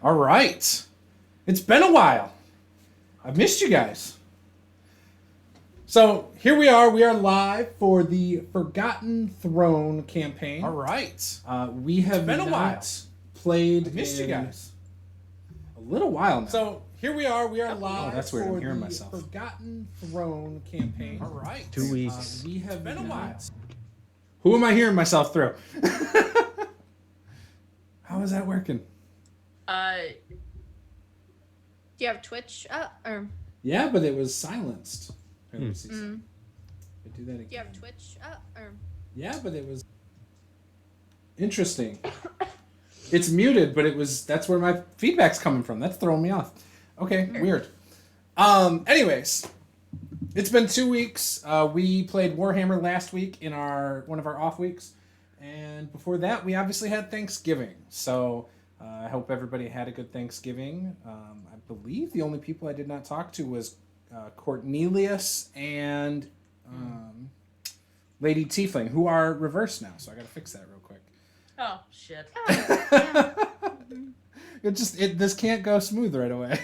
All right. It's been a while. I've missed you guys. So here we are. We are live for the Forgotten Throne campaign. All right. We have been a while. Played. I've missed you guys. A little while now. So here we are. We are live. Oh, that's weird. I'm hearing myself. Forgotten Throne campaign. All right. 2 weeks. We have been a while. Who am I hearing myself through? How is that working? Do you have Twitch up or? Yeah, but it was silenced. Here, let me see. Do that again. Do you have Twitch up or? Yeah, but it was interesting. It's muted, but that's where my feedback's coming from. That's throwing me off. Okay, weird. Anyways, it's been 2 weeks. We played Warhammer last week in one of our off weeks, and before that, we obviously had Thanksgiving. So I hope everybody had a good Thanksgiving. I believe the only people I did not talk to was Cornelius and Lady Tiefling, who are reversed now. So I got to fix that real quick. Oh shit! This can't go smooth right away.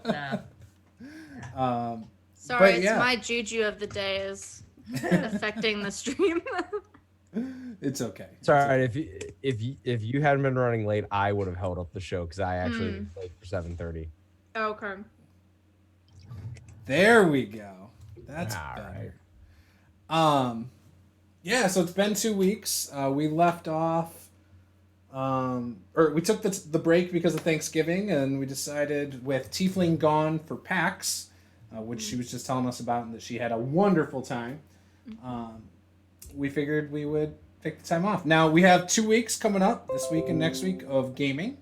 No. Sorry, it's my juju of the day is affecting the stream. It's okay. It's all right. If you hadn't been running late, I would have held up the show because I actually was late for 7:30. Okay. There we go. That's all better. Right. Yeah. So it's been 2 weeks. We left off, or we took the break because of Thanksgiving, and we decided with Tiefling gone for PAX, which she was just telling us about, and that she had a wonderful time. We figured we would take the time off. Now, we have 2 weeks coming up, this week and next week, of gaming.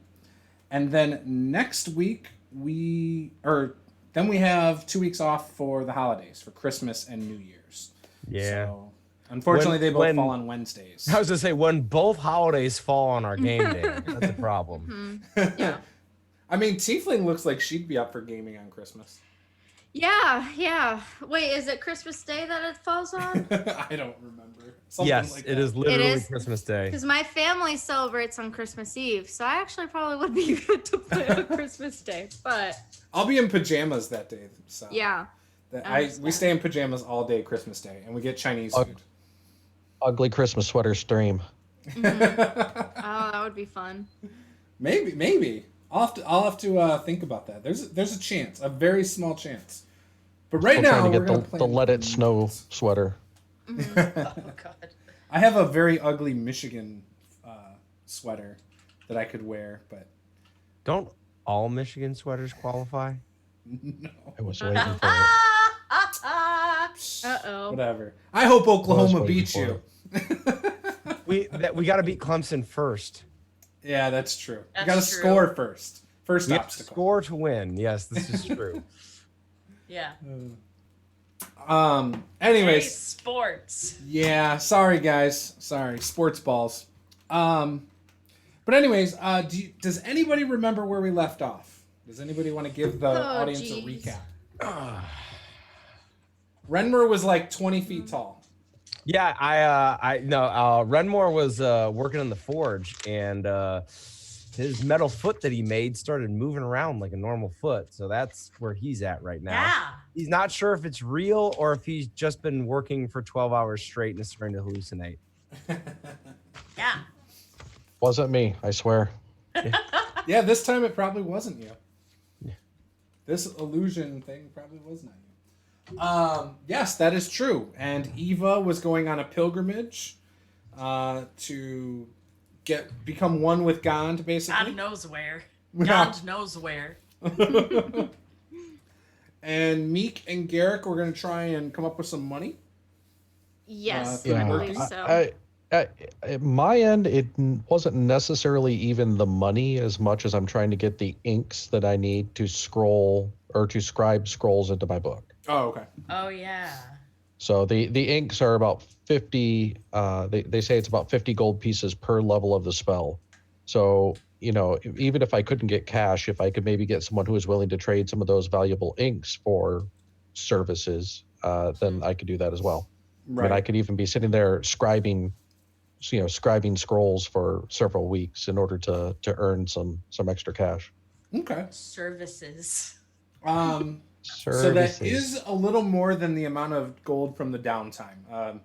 And then next week, we have 2 weeks off for the holidays, for Christmas and New Year's. Yeah. So, unfortunately, they both fall on Wednesdays. I was going to say, when both holidays fall on our game day, that's a problem. Yeah. I mean, Tiefling looks like she'd be up for gaming on Christmas. Yeah. Wait, is it Christmas Day that it falls on? I don't remember. Something yes, like it that. is literally It is, Christmas Day. Because my family celebrates on Christmas Eve, so I actually probably would be good to play on Christmas Day. But I'll be in pajamas that day. So yeah, we stay in pajamas all day Christmas Day, and we get Chinese food. Ugly Christmas sweater stream. Oh, that would be fun. Maybe. I'll have to think about that. There's a chance, a very small chance. But right now, trying to we're get gonna play the Let It Snow sweater. Oh God. I have a very ugly Michigan sweater that I could wear, but Don't all Michigan sweaters qualify? no. I was waiting for it. Uh-oh. Whatever. I hope Oklahoma waiting beats for you. We got to beat Clemson first. Yeah, that's true. That's You got to true. score first. First We have to obstacle. score to win. Yes, this is true. Yeah. Anyways. Hey, sports. Yeah, sorry guys. Sorry, sports balls. But anyways, does anybody remember where we left off? Does anybody want to give the audience a recap? Renmer was like 20 feet tall. Yeah, Renmore was working in the forge, and his metal foot that he made started moving around like a normal foot. So that's where he's at right now. Yeah. He's not sure if it's real or if he's just been working for 12 hours straight and is starting to hallucinate. Yeah. Wasn't me, I swear. Yeah, this time it probably wasn't you. This illusion thing probably was not you. Yes, that is true. And Eva was going on a pilgrimage to become one with Gond, basically. God knows where. God knows where. And Meek and Garrick were going to try and come up with some money. Yes, Yeah. I believe so. At my end, it wasn't necessarily even the money as much as I'm trying to get the inks that I need to scroll or to scribe scrolls into my book. Oh, okay. Oh, yeah. So the inks are about 50, they say it's about 50 gold pieces per level of the spell. So, even if I couldn't get cash, if I could maybe get someone who is willing to trade some of those valuable inks for services, then I could do that as well. Right. I mean, I could even be sitting there scribing scribing scrolls for several weeks in order to earn some extra cash. Okay. Services. So that is a little more than the amount of gold from the downtime.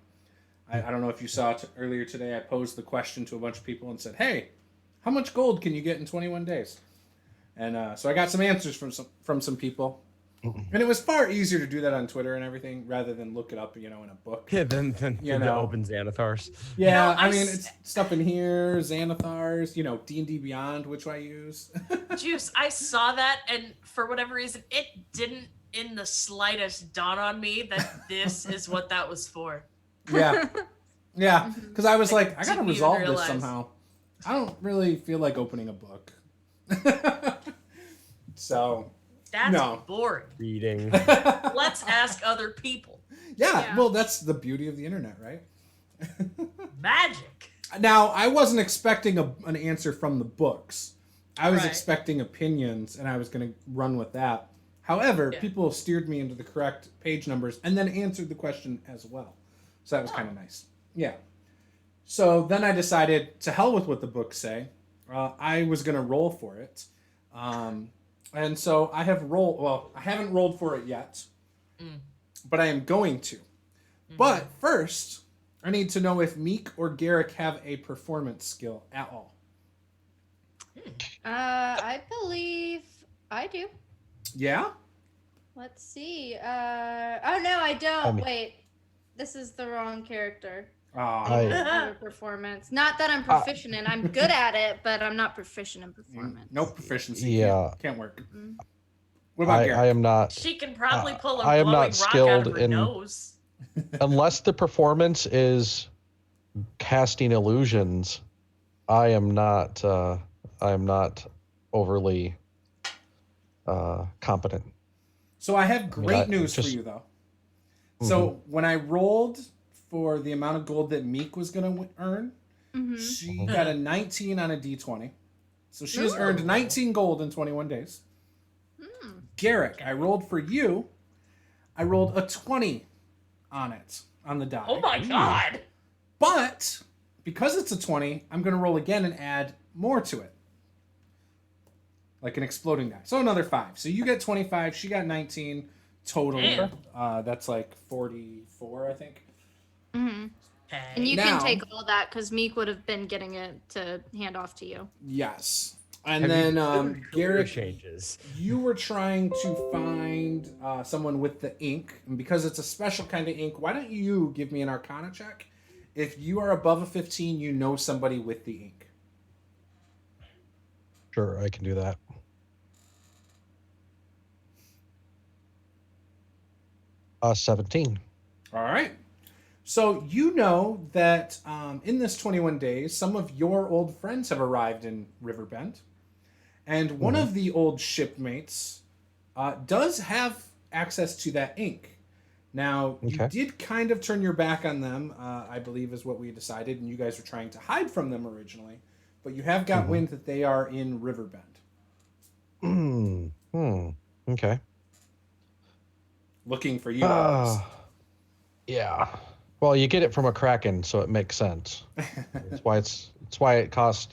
I don't know if you saw earlier today, I posed the question to a bunch of people and said, hey, how much gold can you get in 21 days? And so I got some answers from some people. And it was far easier to do that on Twitter and everything rather than look it up, in a book. Yeah, then the open Xanathars. Yeah, I mean, it's stuff in here, Xanathars, D&D Beyond, which I use. Juice, I saw that, and for whatever reason, it didn't in the slightest dawn on me that this is what that was for. Yeah. Yeah, because I was like, I gotta didn't resolve even this realize. somehow. I don't really feel like opening a book. So, That's no. boring. Reading. Let's ask other people. Yeah, well, that's the beauty of the internet, right? Magic. Now, I wasn't expecting an answer from the books. I was Right. expecting opinions, and I was going to run with that. However, Yeah. people steered me into the correct page numbers and then answered the question as well. So that was kind of nice. Yeah. So then I decided, to hell with what the books say. I was going to roll for it. And so I have rolled. Well, I haven't rolled for it yet, but I am going to. But first, I need to know if Meek or Garrick have a performance skill at all. I believe I do. Yeah? Let's see. Oh no, I don't. I mean- Wait, this is the wrong character. I Have a performance. Not that I'm proficient in. I'm good at it, but I'm not proficient in performance. no proficiency. Yeah. Can't work. What about Garrick? I am not, She can probably pull a I am glowing not rock out skilled of her in- nose. unless the performance is casting illusions. I am not overly competent. So I have great I news just- for you, though. So when I rolled for the amount of gold that Meek was going to earn, she got a 19 on a D20. So she has earned 19 gold in 21 days. Garrick, I rolled for you. I rolled a 20 on it, on the die. Oh my god. But because it's a 20, I'm going to roll again and add more to it. Like an exploding die. So another 5. So you get 25, she got 19 total. Damn. That's like 44, I think. Okay. And you Now- can take all that because Meek would have been getting it to hand off to you. Yes. And Have you then done career Garrick, changes. you were trying to find someone with the ink. And because it's a special kind of ink, why don't you give me an Arcana check? If you are above a 15, you know somebody with the ink. Sure, I can do that. Uh, 17. All right. So you know that in this 21 days, some of your old friends have arrived in Riverbend. And one of the old shipmates does have access to that ink. Now, you Okay. did kind of turn your back on them, I believe is what we decided, and you guys were trying to hide from them originally. But you have got wind that they are in Riverbend. Okay. Looking for you. guys. Yeah. Well, you get it from a kraken, so it makes sense. That's why it costs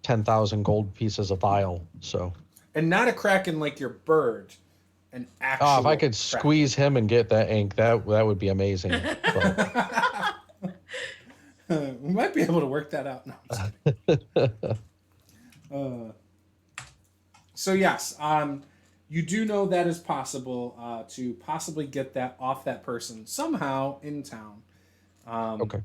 10,000 gold pieces a vial. So. And not a kraken like your bird. An actual Oh, if I could kraken. squeeze him and get that ink, that would be amazing. But, We might be able to work that out. No, I'm just kidding. So yes, you do know that is possible to possibly get that off that person somehow in town. okay.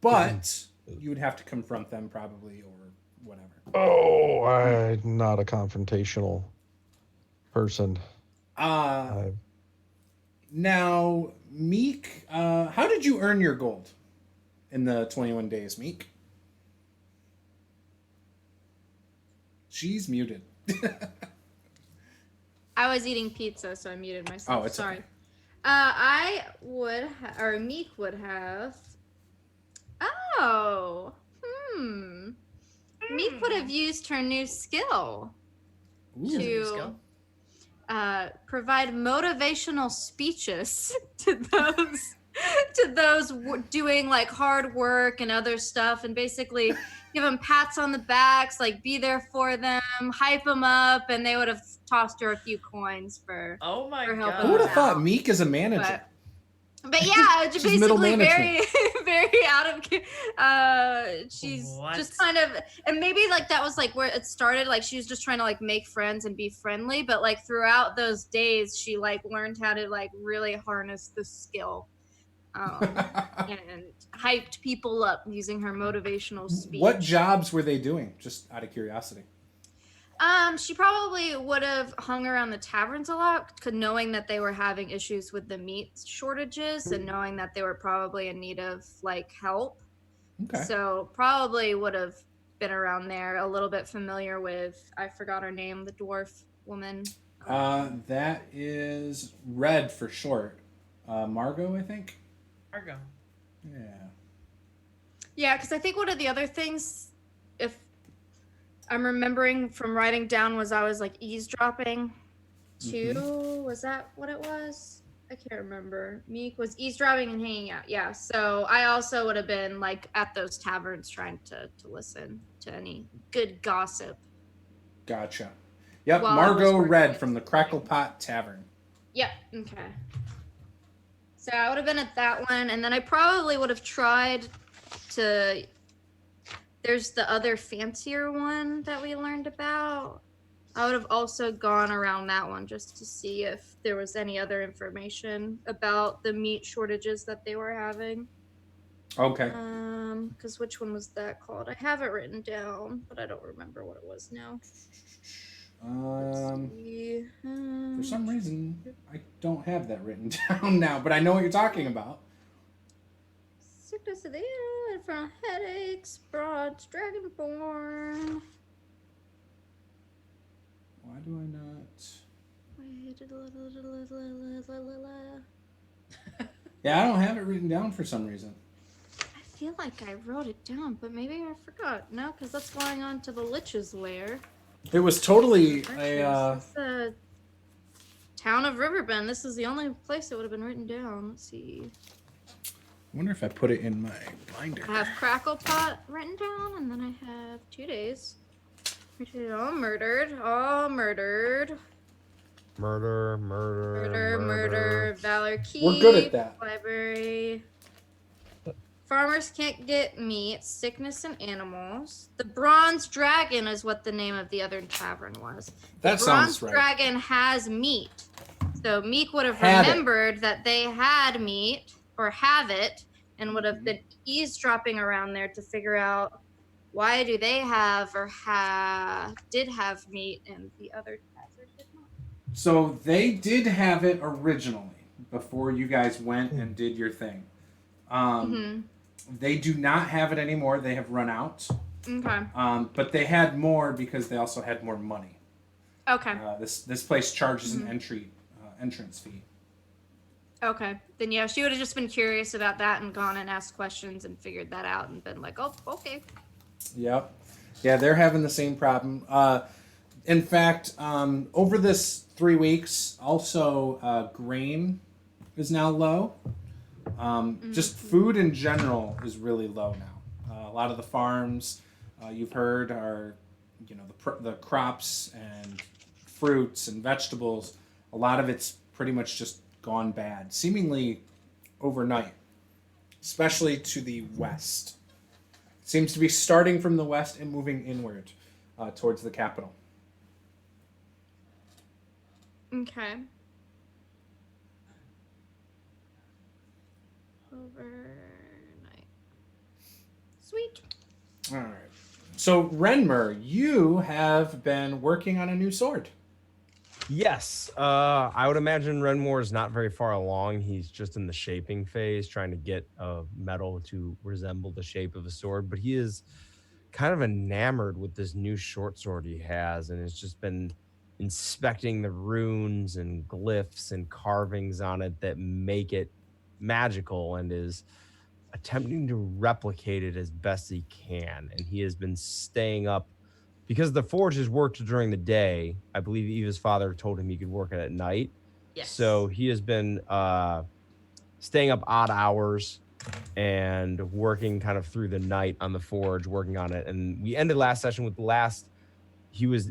But you would have to confront them probably or whatever. Oh, I'm not a confrontational person. Now, Meek, how did you earn your gold in the 21 days, Meek? She's muted. I was eating pizza, so I muted myself. Oh, it's Sorry. okay. I would, or Meek would have. Oh, Meek would have used her new skill to provide motivational speeches to those to those doing like hard work and other stuff, and basically give them pats on the backs, like be there for them, hype them up, and they would have tossed her a few coins for Oh my for helping Who would have them thought out. Meek is a manager? But yeah, it's She's middle basically very, management. very out of. She's What? just kind of, and maybe like that was like where it started. Like she was just trying to like make friends and be friendly, but like throughout those days, she like learned how to like really harness the skill, and hyped people up using her motivational speech. What jobs were they doing? Just out of curiosity. She probably would have hung around the taverns a lot, knowing that they were having issues with the meat shortages and knowing that they were probably in need of like help. Okay. So probably would have been around there, a little bit familiar with, I forgot her name, the dwarf woman. That is Red for short. Margot, I think. Margo. Yeah. Yeah, because I think one of the other things, if I'm remembering from writing down, was I was like eavesdropping too. Was that what it was? I can't remember. Meek was eavesdropping and hanging out. Yeah. So I also would have been like at those taverns trying to listen to any good gossip. Gotcha. Yep, While I was Margot working Red with- from the Crackle Pot Tavern. Yep. Okay. So I would have been at that one, and then I probably would have tried to. There's the other fancier one that we learned about. I would have also gone around that one just to see if there was any other information about the meat shortages that they were having. Okay. Because which one was that called? I have it written down, but I don't remember what it was now. Let's see. For some reason, I don't have that written down now, but I know what you're talking about. Sickness of the air, infernal headaches, broads, dragonborn. Why do I not? Yeah, I don't have it written down for some reason. I feel like I wrote it down, but maybe I forgot. No, because that's going on to the Lich's lair. It was totally Actually, a. it's the town of Riverbend. This is the only place it would have been written down. Let's see. I wonder if I put it in my binder. I have Crackle Pot written down, and then I have 2 days. All murdered. All murdered. Murder. Valor Keep. We're good at that. Library. Farmers can't get meat. Sickness and animals. The Bronze Dragon is what the name of the other tavern was. That The sounds Bronze right. Dragon has meat. So Meek would have Had it. remembered that they had meat or have it and would have been eavesdropping around there to figure out why do they have or did have meat and the other tavern did not. So they did have it originally before you guys went and did your thing. They do not have it anymore. They have run out. Okay. But they had more because they also had more money. Okay. This place charges an entrance fee. Okay. Then yeah, she would have just been curious about that and gone and asked questions and figured that out and been like, oh, okay. Yep. Yeah, they're having the same problem. In fact, over this 3 weeks, also grain is now low. Just food in general is really low now. A lot of the farms you've heard are, the crops and fruits and vegetables. A lot of it's pretty much just gone bad, seemingly overnight, especially to the west. Seems to be starting from the west and moving inward towards the capital. Okay. Overnight. Sweet. All right. So, Renmer, you have been working on a new sword. Yes, I would imagine Renmore is not very far along. He's just in the shaping phase, trying to get a metal to resemble the shape of a sword. But he is kind of enamored with this new short sword he has, and has just been inspecting the runes and glyphs and carvings on it that make it magical, and is attempting to replicate it as best he can. And he has been staying up because the forge is worked during the day. I believe Eva's father told him he could work it at night. Yes. So he has been staying up odd hours and working kind of through the night on the forge, working on it. And we ended last session with he was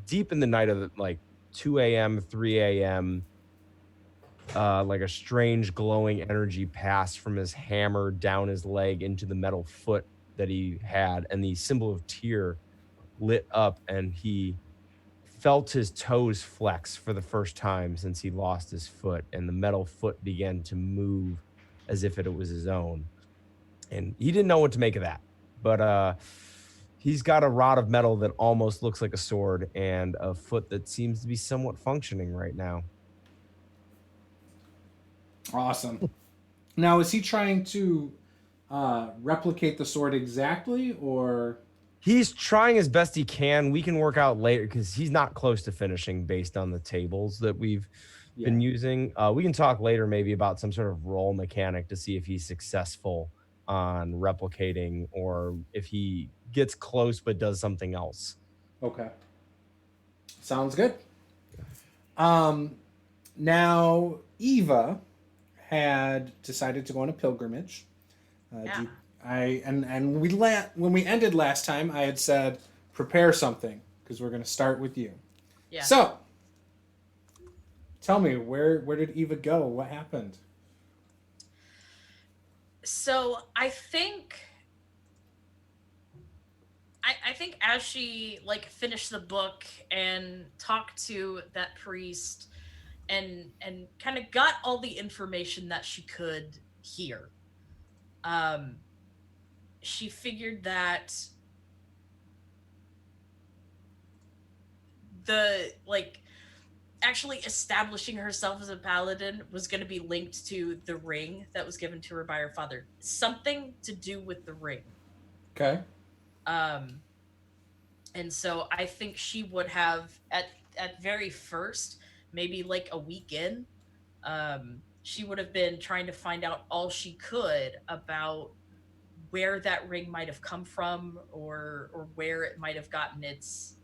deep in the night of like 2 a.m., 3 a.m., like a strange glowing energy passed from his hammer down his leg into the metal foot that he had, and the symbol of Tyr lit up, and he felt his toes flex for the first time since he lost his foot, and the metal foot began to move as if it was his own. And he didn't know what to make of that, but he's got a rod of metal that almost looks like a sword and a foot that seems to be somewhat functioning right now. Awesome. Now, is he trying to replicate the sword exactly, or? He's trying as best he can. We can work out later because he's not close to finishing based on the tables that we've been using. We can talk later maybe about some sort of roll mechanic to see if he's successful on replicating or if he gets close but does something else. Okay. Sounds good. Now, Eva had decided to go on a pilgrimage. When we ended last time, I had said prepare something because we're going to start with you. Yeah. So, tell me where did Eva go? What happened? So I think as she like finished the book and talked to that priest and kind of got all the information that she could hear, she figured that the like actually establishing herself as a paladin was going to be linked to the ring that was given to her by her father. Something to do with the ring. Okay. And so I think she would have at very first, maybe like a week in, she would have been trying to find out all she could about where that ring might have come from or where it might have gotten its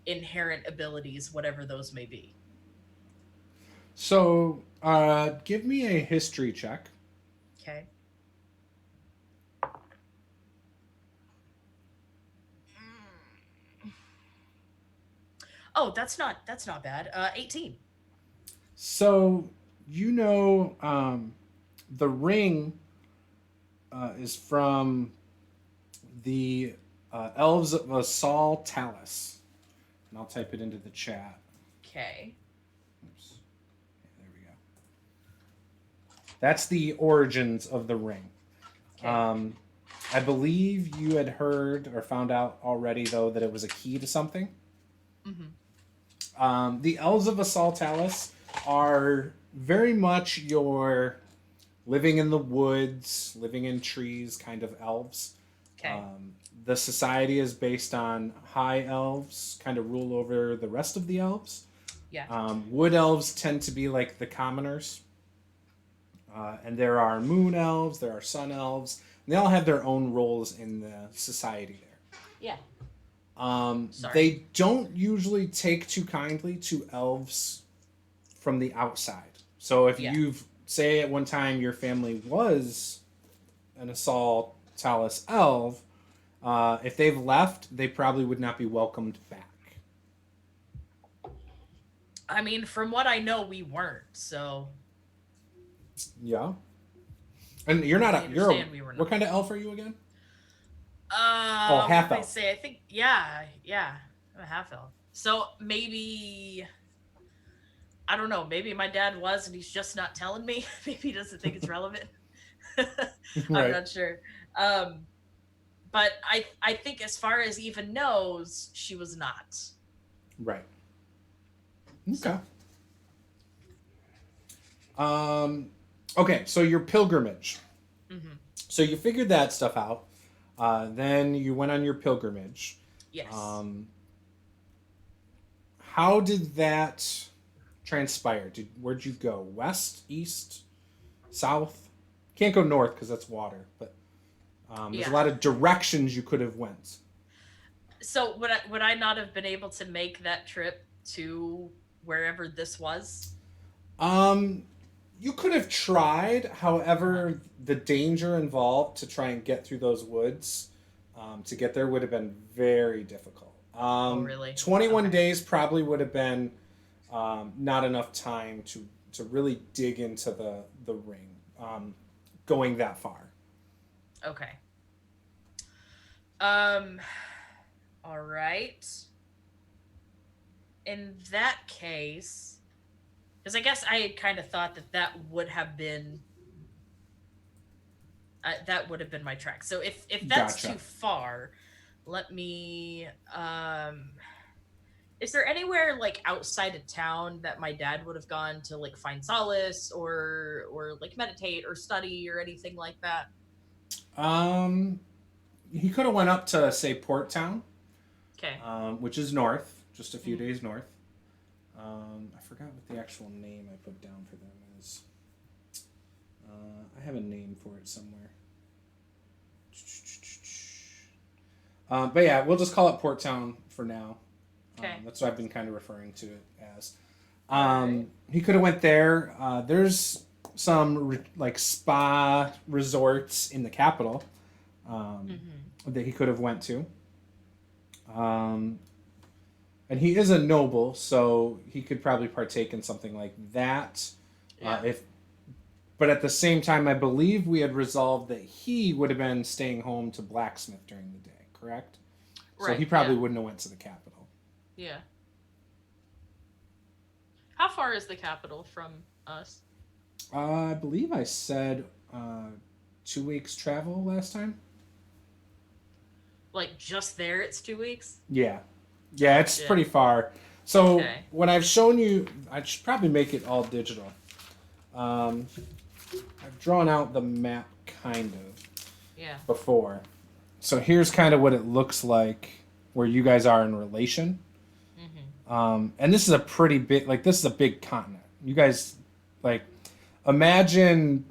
inherent abilities, whatever those may be. So, give me a history check. Okay. Oh, that's not bad. 18. So, the ring is from the elves of Asal Talus. And I'll type it into the chat. Okay. Oops. Okay, there we go. That's the origins of the ring. Okay. I believe you had heard or found out already, though, that it was a key to something. Mm-hmm. The elves of Asal Talus are very much your living in the woods, living in trees kind of elves. Okay. The society is based on high elves, kind of rule over the rest of the elves. Yeah. Wood elves tend to be like the commoners. And there are moon elves, there are sun elves, and they all have their own roles in the society there. Yeah. They don't usually take too kindly to elves from the outside. So if you've, say at one time your family was an Asal Talus elf, if they've left, they probably would not be welcomed back. I mean, from what I know, we weren't, so... Yeah. And you're not we were not. What kind of elf are you again? Half elf. I say, I think, yeah, I'm a half elf. So maybe, I don't know, maybe my dad was and he's just not telling me. Maybe he doesn't think it's relevant. Right. I'm not sure. But I think as far as Eva knows, she was not. Right. Okay. Okay, so your pilgrimage. Mm-hmm. So you figured that stuff out. Then you went on your pilgrimage. Yes. How did that transpire? Where'd you go? West, east, south? Can't go north because that's water, but there's a lot of directions you could have went. So would I not have been able to make that trip to wherever this was? You could have tried, however, the danger involved to try and get through those woods to get there would have been very difficult. Really? 21 Okay. days probably would have been not enough time to really dig into the ring going that far. Okay. All right. In that case, because I guess I had kind of thought that would have been my track. So if that's Gotcha. too far, let me. Is there anywhere like outside of town that my dad would have gone to like find solace or like meditate or study or anything like that? He could have went up to say Port Town, Okay. which is north, just a few days north. I forgot what the actual name I put down for them is. I have a name for it somewhere. But yeah, we'll just call it Port Town for now. Okay. That's what I've been kind of referring to it as. Alright. He could have went there. There's some like spa resorts in the capital that he could have went to. And he is a noble, so he could probably partake in something like that. Yeah. But at the same time, I believe we had resolved that he would have been staying home to blacksmith during the day, correct? So Right, he probably yeah. wouldn't have went to the capital. Yeah. How far is the capital from us? I believe I said 2 weeks travel last time. Like just there, it's 2 weeks. Yeah, it's Shit. pretty far. So Okay. when I've shown you, I should probably make it all digital. I've drawn out the map kind of Yeah. before. So here's kind of what it looks like where you guys are in relation. And this is a pretty big, like this is a big continent. You guys, like, imagine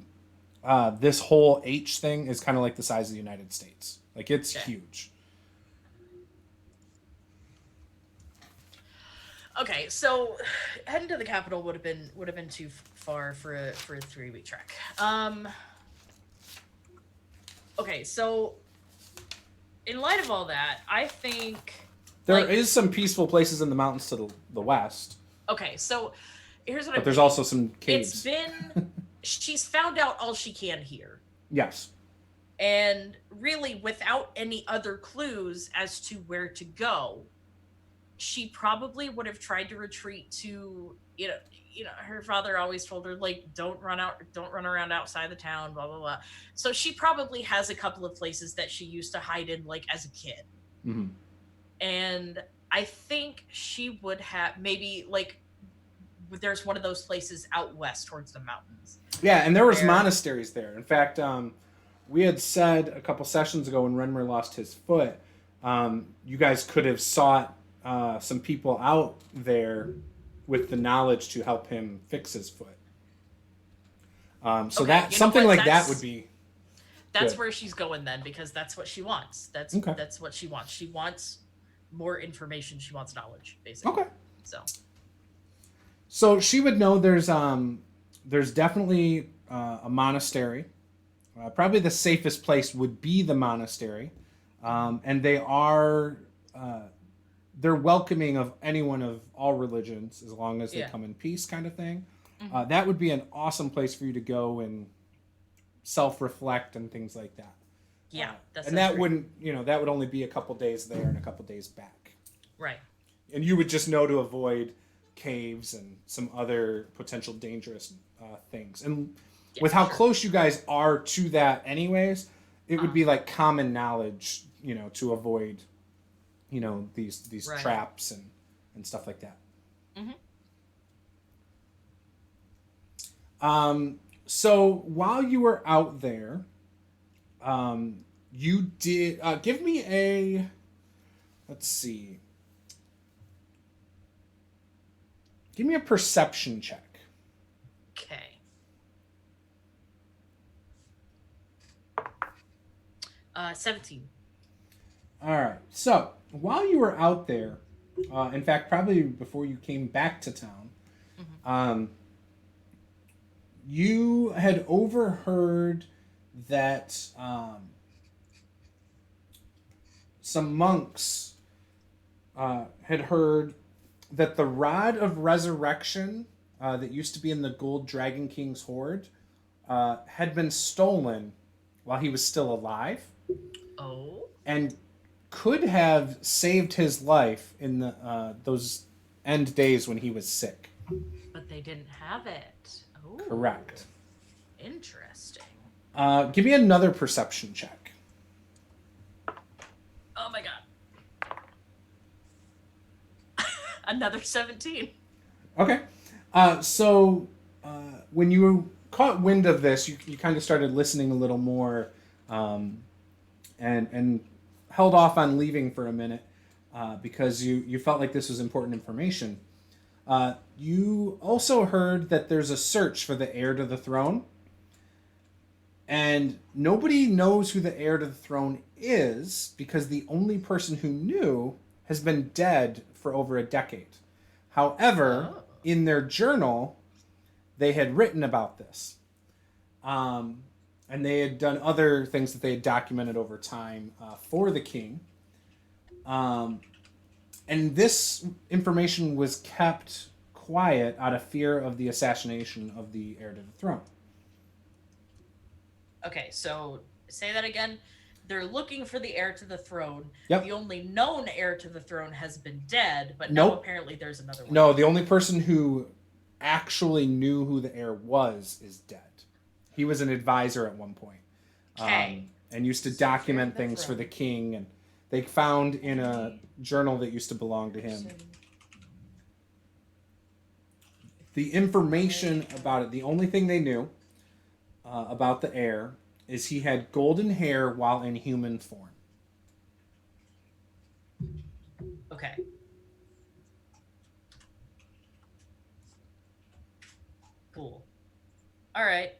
this whole H thing is kind of like the size of the United States. Like it's Okay. huge. Okay, so heading to the capital would have been too far for a 3-week trek. Okay, so in light of all that, I think There is some peaceful places in the mountains to the west, okay, so here's what but I'm there's thinking. also some It's caves. been she's found out all she can here. Yes. And really, without any other clues as to where to go, she probably would have tried to retreat to, you know, her father always told her, like, don't run around outside the town, blah, blah, blah. So she probably has a couple of places that she used to hide in, like, as a kid. Mm-hmm. And I think she would have maybe, like, there's one of those places out west towards the mountains. Yeah, and there was Where- monasteries there. In fact, we had said a couple sessions ago when Renmer lost his foot, you guys could have sought some people out there with the knowledge to help him fix his foot. So Okay, that you know something what? like that would be. That's Good. where she's going then, because that's what she wants. That's Okay. that's what she wants. She wants more information. She wants knowledge, basically. Okay. So she would know there's definitely a monastery. Probably the safest place would be the monastery, and they're welcoming of anyone of all religions as long as they Yeah. come in peace, kind of thing. Mhm. That would be an awesome place for you to go and self-reflect and things like that. Yeah, that and that wouldn't, that would only be a couple days there and a couple days back. right. And you would just know to avoid caves and some other potential dangerous things. And Yeah, with how sure. close you guys are to that anyways, it would be like common knowledge, to avoid, these Right. traps and stuff like that. So while you were out there, you did give me let's see. Give me a perception check. Okay. 17. All right. So while you were out there, in fact, probably before you came back to town, you had overheard that some monks had heard that the rod of resurrection that used to be in the Gold Dragon King's hoard had been stolen while he was still alive. Oh. And could have saved his life in the those end days when he was sick. But they didn't have it. Oh. Correct. Interesting. Give me another perception check. Oh my god. Another 17. Okay. So when you caught wind of this, you kind of started listening a little more, and held off on leaving for a minute because you felt like this was important information. You also heard that there's a search for the heir to the throne, and nobody knows who the heir to the throne is because the only person who knew has been dead for over a decade. However, in their journal, they had written about this. And they had done other things that they had documented over time for the king. And this information was kept quiet out of fear of the assassination of the heir to the throne. Okay, so say that again. They're looking for the heir to the throne. Yep. The only known heir to the throne has been dead, but Nope. now apparently there's another one. No, the only person who actually knew who the heir was is dead. He was an advisor at one point. Okay. And used to So document heir to the things for throne. the king, and they found in a journal that used to belong to him. The information about it, the only thing they knew about the heir is he had golden hair while in human form. Okay. Cool. All right.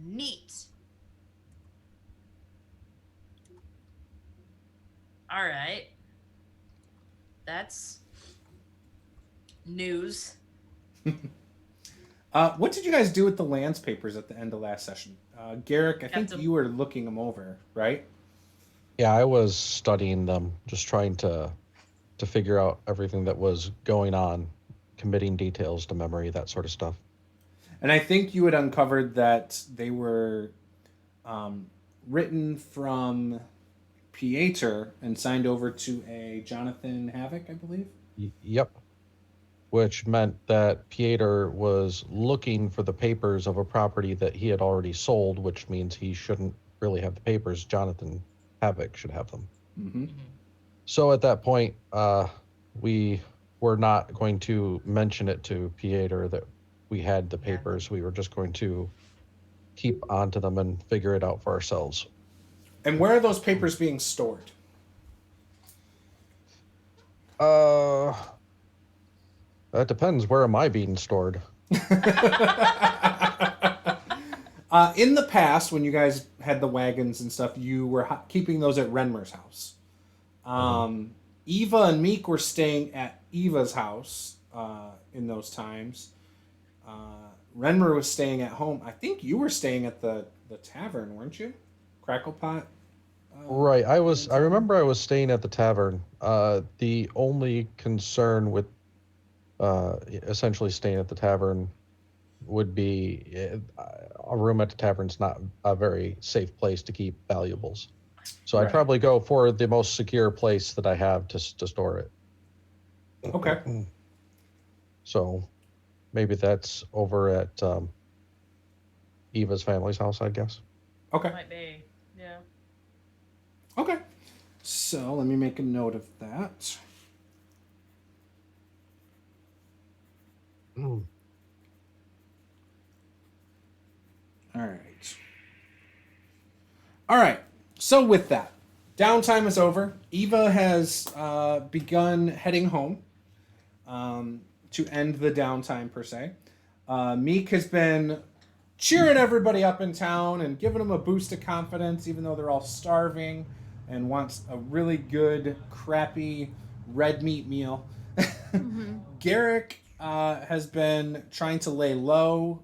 Neat. All right. That's news. What did you guys do with the lands papers at the end of last session? Garrick, I Kept think them. you were looking them over, right? Yeah, I was studying them, just trying to figure out everything that was going on, committing details to memory, that sort of stuff. And I think you had uncovered that they were written from Pieter and signed over to a Jonathan Havoc, I believe. Yep. Which meant that Pieter was looking for the papers of a property that he had already sold, which means he shouldn't really have the papers. Jonathan Havoc should have them. Mm-hmm. So at that point, we were not going to mention it to Pieter that we had the papers. We were just going to keep onto them and figure it out for ourselves. And where are those papers being stored? That depends. Where am I being stored? In the past, when you guys had the wagons and stuff, you were keeping those at Renmer's house. Eva and Meek were staying at Eva's house in those times. Renmer was staying at home. I think you were staying at the tavern, weren't you? Cracklepot? Right. I remember I was staying at the tavern. The only concern with essentially staying at the tavern would be a room at the tavern's not a very safe place to keep valuables. So I'd Right. probably go for the most secure place that I have to store it. Okay. So maybe that's over at Eva's family's house, I guess. Okay. Might be. Yeah. Okay. So let me make a note of that. All right. So with that, downtime is over. Eva has begun heading home to end the downtime per se. Meek has been cheering everybody up in town and giving them a boost of confidence, even though they're all starving and wants a really good, crappy red meat meal. Garrick has been trying to lay low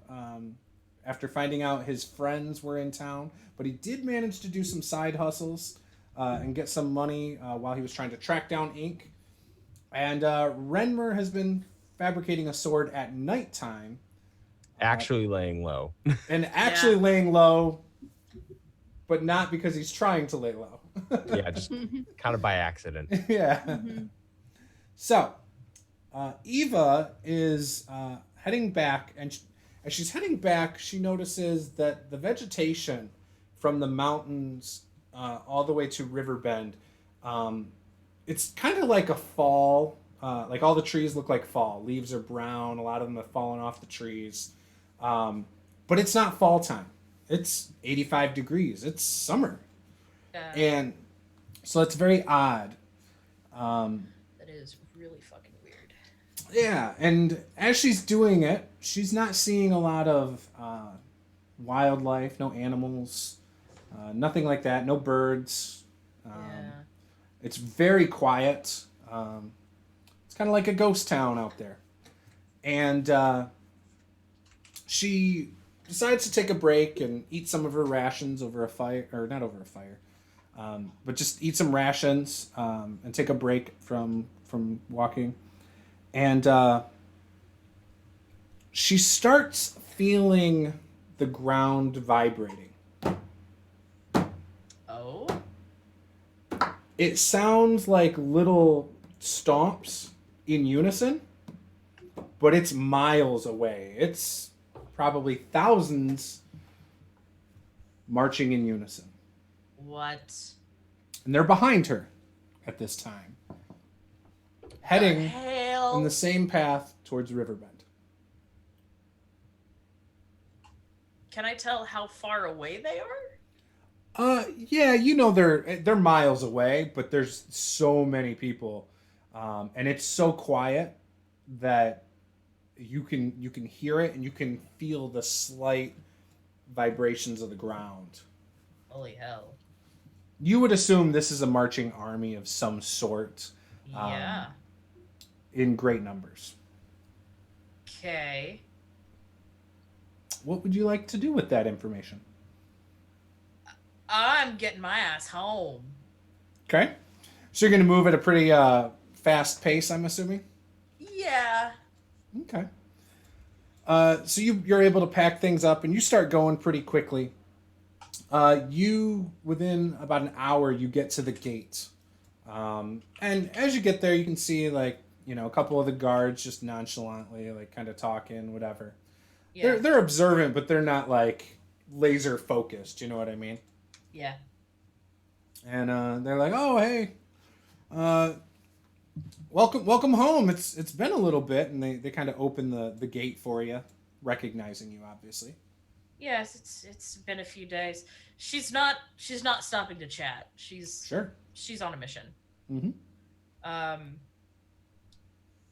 after finding out his friends were in town, but he did manage to do some side hustles and get some money while he was trying to track down Ink. And Renmer has been fabricating a sword at nighttime. Actually laying low. And actually laying low, but not because he's trying to lay low. Yeah, just kind of by accident. Yeah. So, Eva is heading back, and as she's heading back, she notices that the vegetation from the mountains all the way to Riverbend, it's kind of like a fall. Like all the trees look like fall. Leaves are brown. A lot of them have fallen off the trees. But it's not fall time. It's 85 degrees. It's summer. Yeah. And so it's very odd. That is really fucking weird. Yeah, and as she's doing it, she's not seeing a lot of wildlife, no animals, nothing like that, no birds. Yeah. It's very quiet. It's kind of like a ghost town out there. And she decides to take a break and eat some of her rations over a fire, or not over a fire, but just eat some rations and take a break from walking. And she starts feeling the ground vibrating. Oh? It sounds like little stomps in unison, but it's miles away. It's probably thousands marching in unison. What? And they're behind her at this time, heading Hell. in the same path towards Riverbend. Can I tell how far away they are? Yeah, you know they're miles away, but there's so many people, and it's so quiet that you can hear it and you can feel the slight vibrations of the ground. Holy hell. You would assume this is a marching army of some sort. Yeah. In great numbers. Okay. What would you like to do with that information? I'm getting my ass home. Okay. So you're going to move at a pretty fast pace, I'm assuming? Yeah. Okay. So you're able to pack things up and you start going pretty quickly. Within about an hour, you get to the gate. And as you get there, you can see a couple of the guards just nonchalantly, kind of talking, whatever. Yeah. They're observant, but they're not laser focused. You know what I mean? Yeah. And they're like, "Oh, hey, welcome home. It's been a little bit," and they kind of open the gate for you, recognizing you, obviously. Yes, it's been a few days. She's not stopping to chat. She's on a mission. Mm-hmm.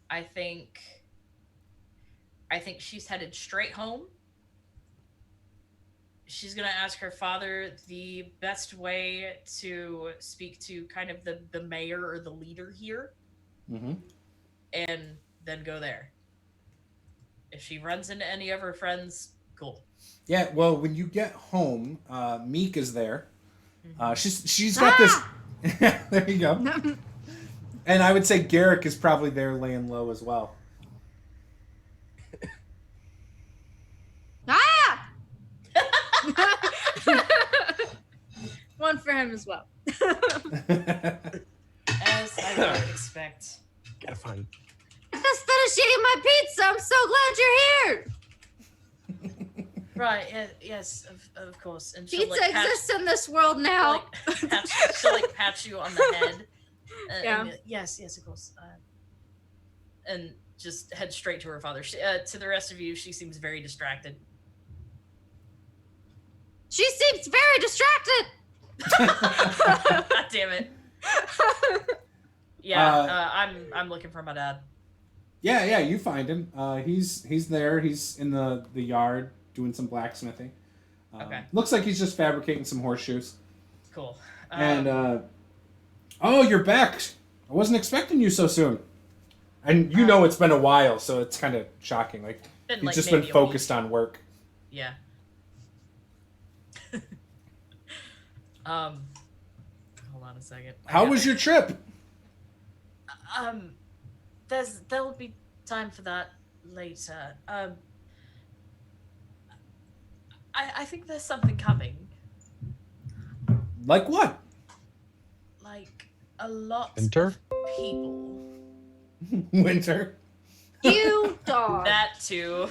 I think she's headed straight home. She's gonna ask her father the best way to speak to kind of the mayor or the leader here, Mm-hmm. and then go there. If she runs into any of her friends, cool. Yeah. Well, when you get home, Meek is there. She's got this. There you go. And I would say Garrick is probably there laying low as well. Ah! One for him as well. As I would expect. Gotta find. I just finished eating my pizza. I'm so glad you're here. Right. Yes. Of course. And she'll, Pizza exists in this world now. She'll pat you on the head. Yeah. And, yes. Of course. And just head straight to her father. To the rest of you, she seems very distracted. She seems very distracted. God damn it. Yeah. I'm looking for my dad. Yeah, you find him. He's there. He's in the yard doing some blacksmithing. Okay. Looks like he's just fabricating some horseshoes. Cool. And oh, you're back. I wasn't expecting you so soon. And you know it's been a while, so it's kind of shocking. Like, Been, he's like, just maybe been a focused week. on work. Yeah. Hold on a second. How was your trip? There'll be time for that later. I think there's something coming. Like what? Like a lot Winter? of people. Winter. You dog. That too.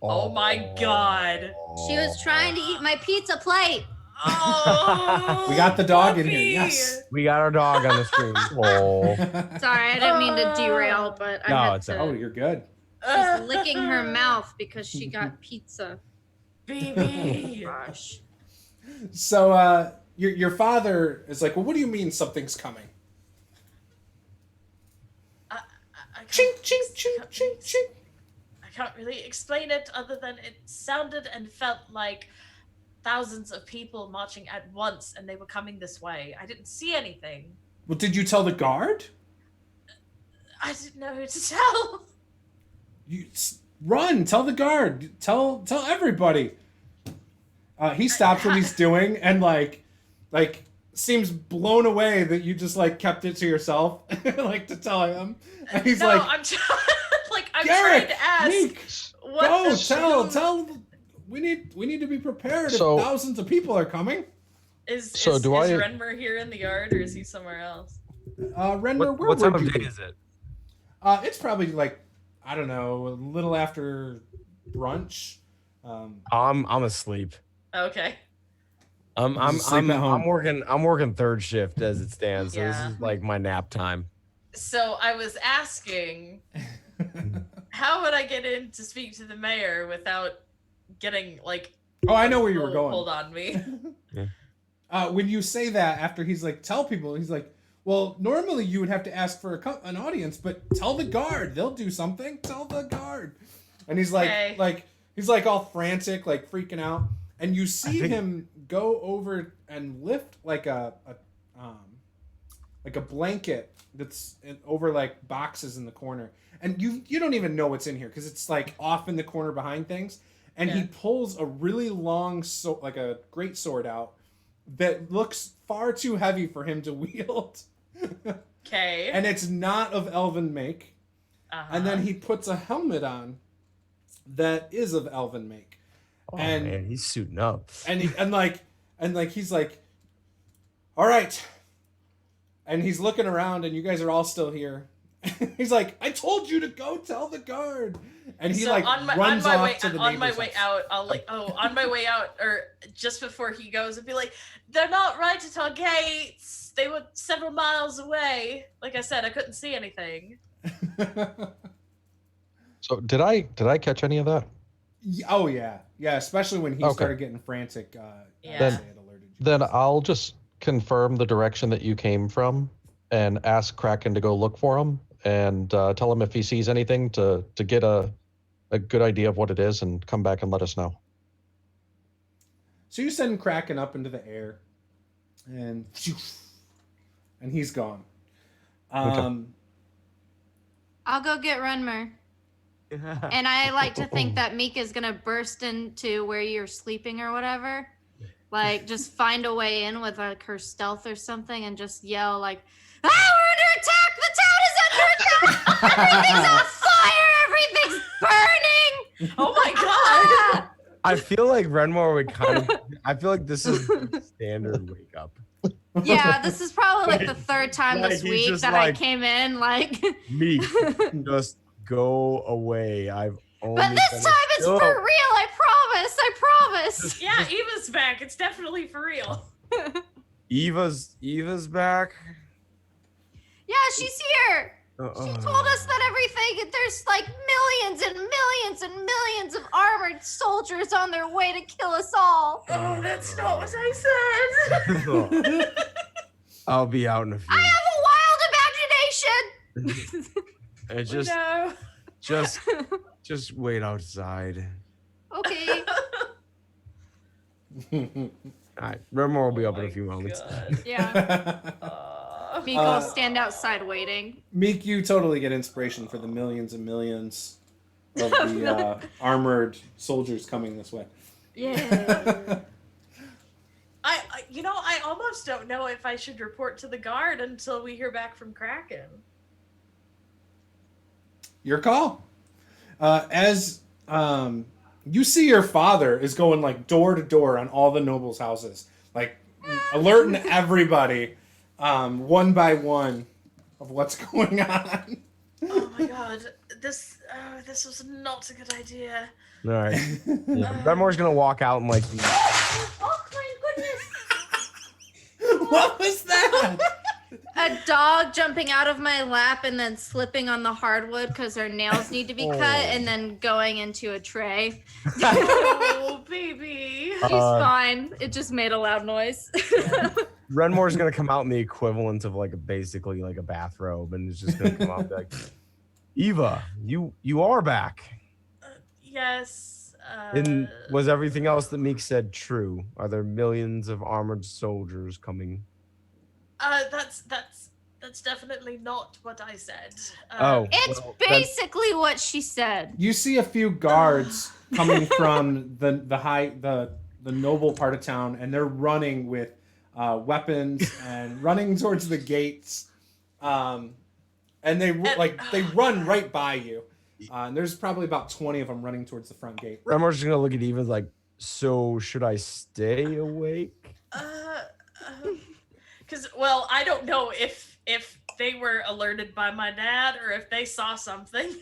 Oh my god. She was trying to eat my pizza plate. Oh, We got the dog in here, puppy. yes. We got our dog on the screen. Oh, Sorry, I didn't mean to derail, but No, I had it's to. Oh, you're good. She's licking her mouth because she got pizza. Baby. Gosh. So, your father is like, well, what do you mean something's coming? I Chink, can't, chink, chink, chink, chink. I can't really explain it other than it sounded and felt like thousands of people marching at once and they were coming this way. I didn't see anything. Well, did you tell the guard? I didn't know who to tell. Run! Tell the guard. Tell everybody. He stops what he's doing and like seems blown away that you just like kept it to yourself, like to tell him. And he's No, like, I'm I'm Garrick, trying to ask. Meek, What go the tell. We need to be prepared So- if thousands of people are coming. Is So is, do is I- Renmer here in the yard or is he somewhere else? Renmer, where What time would of you day be? is it? It's probably like, I don't know, a little after brunch. I'm asleep. Okay. I'm Sleep at home. I'm working third shift as it stands. So Yeah. this is like my nap time. So I was asking, how would I get in to speak to the mayor without getting like Oh, I know where you were going. pulled on me? When you say that, after he's like, tell people, he's like, well, normally you would have to ask for an audience, but tell the guard, they'll do something. Tell the guard. And he's like, Okay. he's like all frantic, like freaking out. And you see think- him go over and lift like a blanket that's over like boxes in the corner. And you don't even know what's in here because it's like off in the corner behind things. And he Yeah. pulls a really long like a great sword out that looks far too heavy for him to wield. Okay. And it's not of elven make. Uh-huh. And then he puts a helmet on that is of elven make. Oh And- man, he's suiting up. And he's like, all right. And he's looking around and you guys are all still here. He's like, I told you to go tell the guard. And he so like on my runs way off to the on my neighbor's way house. out, I'll like on my way out or just before he goes, I'd be like, they're not right at our gates. They were several miles away. Like I said, I couldn't see anything. so did I catch any of that? Oh yeah, especially when he Okay. started getting frantic. Yeah. I'd say it alerted you. Then I'll just confirm the direction that you came from and ask Kraken to go look for him and tell him if he sees anything to get a good idea of what it is and come back and let us know. So you send Kraken up into the air, and he's gone. Okay. I'll go get Renmer. And I like to think that Mika's gonna burst into where you're sleeping or whatever. Like, just find a way in with like her stealth or something and just yell like, "Ah, we're under attack! The town is under attack! Everything's on fire! Everything's burning!" Oh my god! I feel like Renmore would kind of. I feel like this is standard wake up. Yeah, this is probably like the third time Like, this he's week just that like- I came in. Like, Me, just go away. I've only. but this been- time it's No. for real. I promise. I promise. Yeah, Eva's back. It's definitely for real. Eva's back. Yeah, she's here. She told us that there's like millions and millions and millions of armored soldiers on their way to kill us all. Oh, that's not what I said. I'll be out in a few. I have a wild imagination. And just, No. just wait outside. Okay. All right, Renmore will be up in a my few moments. God. Yeah. Meek will stand outside waiting. Meek, you totally get inspiration for the millions and millions of the armored soldiers coming this way. Yeah. I almost don't know if I should report to the guard until we hear back from Kraken. Your call. As you see, your father is going like door to door on all the nobles' houses, like alerting everybody, one by one, of what's going on. Oh my god, this was not a good idea. All right. Yeah. Redmore's gonna walk out and like. Oh my goodness! What was that? A dog jumping out of my lap and then slipping on the hardwood because her nails need to be cut, and then going into a tray. Oh, baby. She's fine. It just made a loud noise. Renmore's gonna come out in the equivalent of like basically like a bathrobe, and it's just gonna come out like, Eva, you are back. Yes. And was everything else that Meek said true? Are there millions of armored soldiers coming? That's definitely not what I said. It's basically what she said. You see a few guards coming from the noble part of town, and they're running with weapons and running towards the gates, and they run right by you. And there's probably about 20 of them running towards the front gate. Renmore's just gonna look at Eva like, so should I stay awake? Because I don't know if they were alerted by my dad or if they saw something.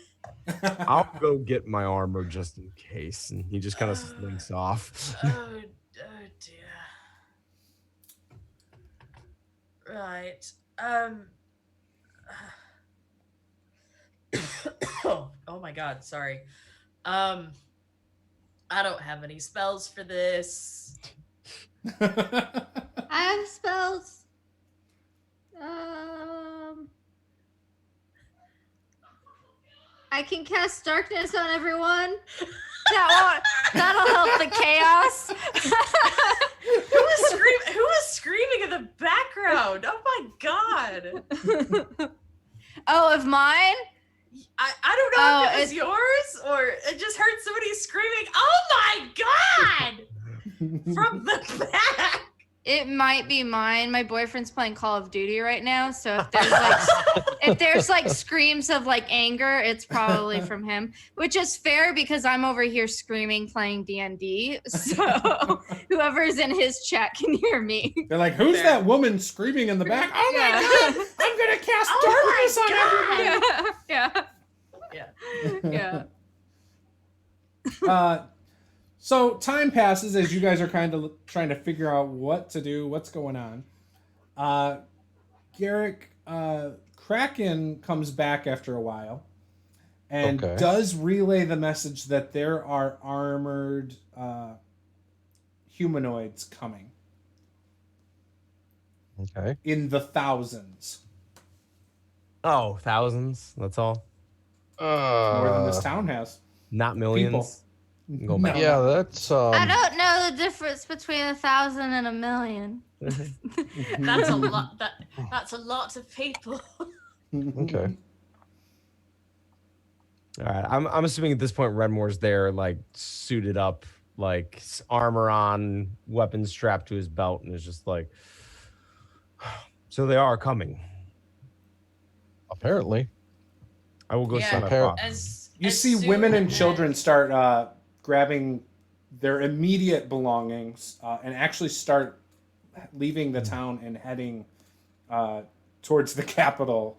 I'll go get my armor just in case. And he just kind of slinks off. Oh dear. Right. Oh my god, sorry. I don't have any spells for this. I have spells. I can cast darkness on everyone. That'll help the chaos. Who was screaming in the background? Oh my god. Oh, of mine? I don't know if it was yours or I just heard somebody screaming, oh my god! From the back. It might be mine. My boyfriend's playing Call of Duty right now, so if there's like screams of like anger, it's probably from him, which is fair because I'm over here screaming playing D&D. So whoever's in his chat can hear me. They're like, "Who's that woman screaming in the back?" Oh my god! I'm gonna cast darkness on everybody. Yeah. So time passes as you guys are kind of trying to figure out what to do, what's going on. Garrick, Kraken comes back after a while and does relay the message that there are armored humanoids coming. Okay. In the thousands. Oh, thousands. That's all. More than this town has. Not millions. People. Go back. Yeah, that's. I don't know the difference between 1,000 and 1,000,000. That's a lot. That's a lot of people. Okay. All right. I'm assuming at this point Redmore's there, like suited up, like armor on, weapons strapped to his belt, and is just like. So they are coming. Apparently. I will go sign up. You see women and children start grabbing their immediate belongings and actually start leaving the town and heading towards the capital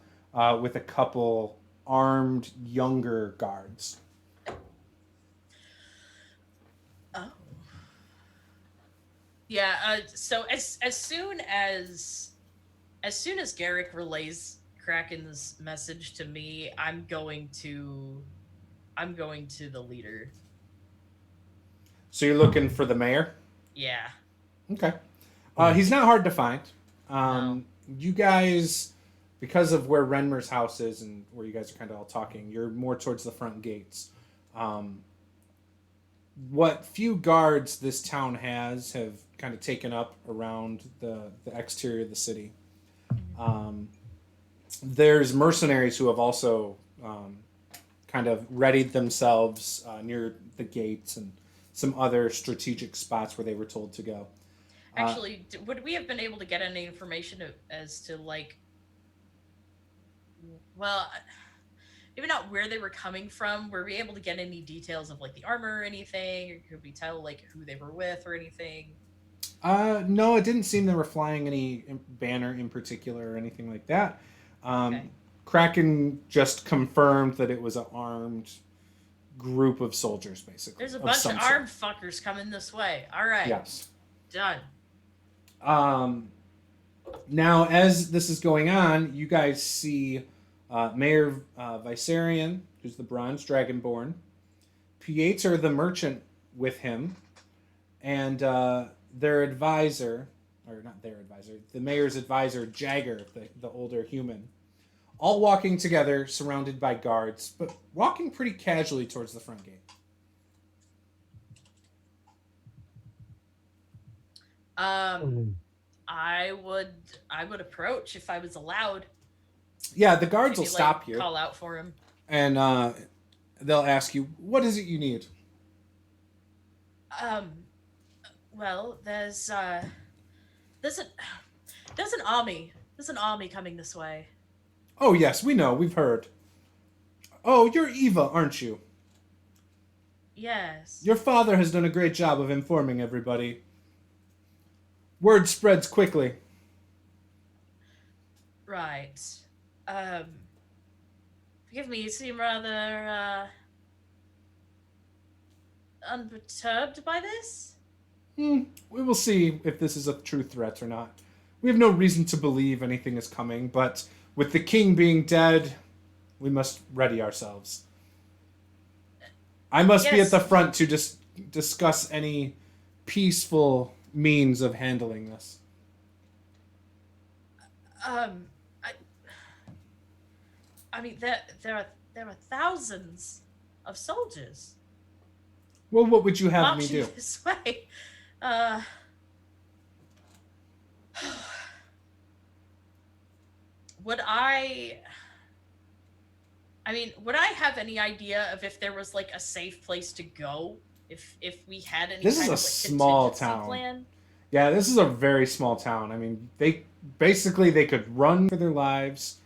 with a couple armed younger guards. Oh. Yeah, so as soon as Garrick relays Kraken's message to me, I'm going to the leader. So you're looking for the mayor? Yeah. Okay. He's not hard to find. You guys, because of where Renmer's house is and where you guys are kind of all talking, you're more towards the front gates. What few guards this town has have kind of taken up around the exterior of the city. There's mercenaries who have also kind of readied themselves near the gates and some other strategic spots where they were told to go. Actually, would we have been able to get any information as to like, well, maybe not where they were coming from? Were we able to get any details of like the armor or anything, or could we tell like who they were with or anything? No, it didn't seem they were flying any banner in particular or anything like that. Okay. Kraken just confirmed that it was an armed group of soldiers, basically. There's a bunch of some armed sort. fuckers coming this way. All right. Yes. Done. Now, as this is going on, you guys see Mayor Viserion, who's the Bronze Dragonborn, Pieter the Merchant with him, and their advisor, or not their advisor, the mayor's advisor, Jagger, the older human, all walking together, surrounded by guards, but walking pretty casually towards the front gate. I would approach if I was allowed. Yeah, the guards will Maybe, stop you, Call out for him. and they'll ask you, "What is it you need?" Well, there's an army. There's an army coming this way. Oh yes, we know, we've heard. Oh, you're Eva, aren't you? Yes. Your father has done a great job of informing everybody. Word spreads quickly. Right. Forgive me, you seem rather unperturbed by this? We will see if this is a true threat or not. We have no reason to believe anything is coming, but with the king being dead, we must ready ourselves. I must be at the front to discuss any peaceful means of handling this. I mean, there are thousands of soldiers. Well, what would you have me marching do? This way. Would I have any idea of if there was like a safe place to go? If we had any This is kind a of, like, small contingency town. plan? Yeah, this is a very small town. I mean, they could run for their lives.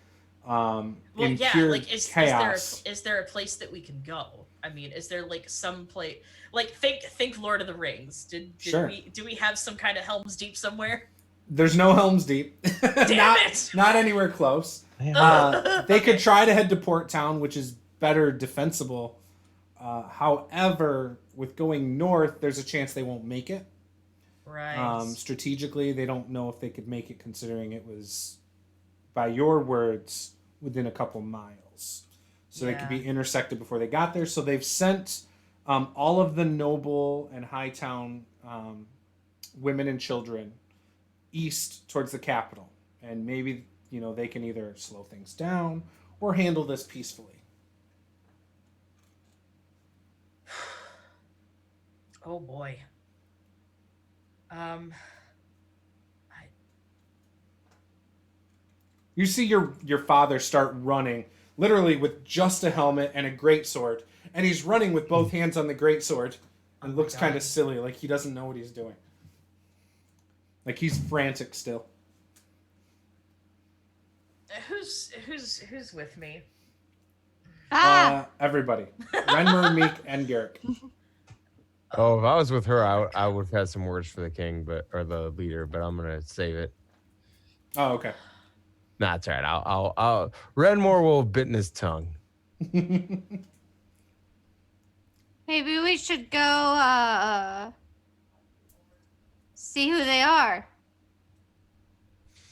Well, In yeah, pure like chaos. is there a place that we can go? I mean, is there like some place like think Lord of the Rings? Sure. Do we have some kind of Helm's Deep somewhere? There's no Helm's Deep. Damn it! Not anywhere close. They could try to head to Port Town, which is better defensible. However, with going north, there's a chance they won't make it. Right. Strategically, they don't know if they could make it, considering it was, by your words, within a couple miles. So they could be intersected before they got there. So they've sent all of the noble and high town women and children east towards the capital. And maybe, they can either slow things down or handle this peacefully. Oh boy. You see your father start running, literally with just a helmet and a greatsword, and he's running with both hands on the greatsword, and Oh looks my kind God. of silly, like he doesn't know what he's doing. Like he's frantic still. Who's with me? Everybody, Renmer, Meek, and Garrick. Oh, if I was with her, I would have had some words for the king, or the leader, but I'm gonna save it. Oh, okay. Nah, it's all right. I'll Renmore will have bitten his tongue. Maybe we should go see who they are.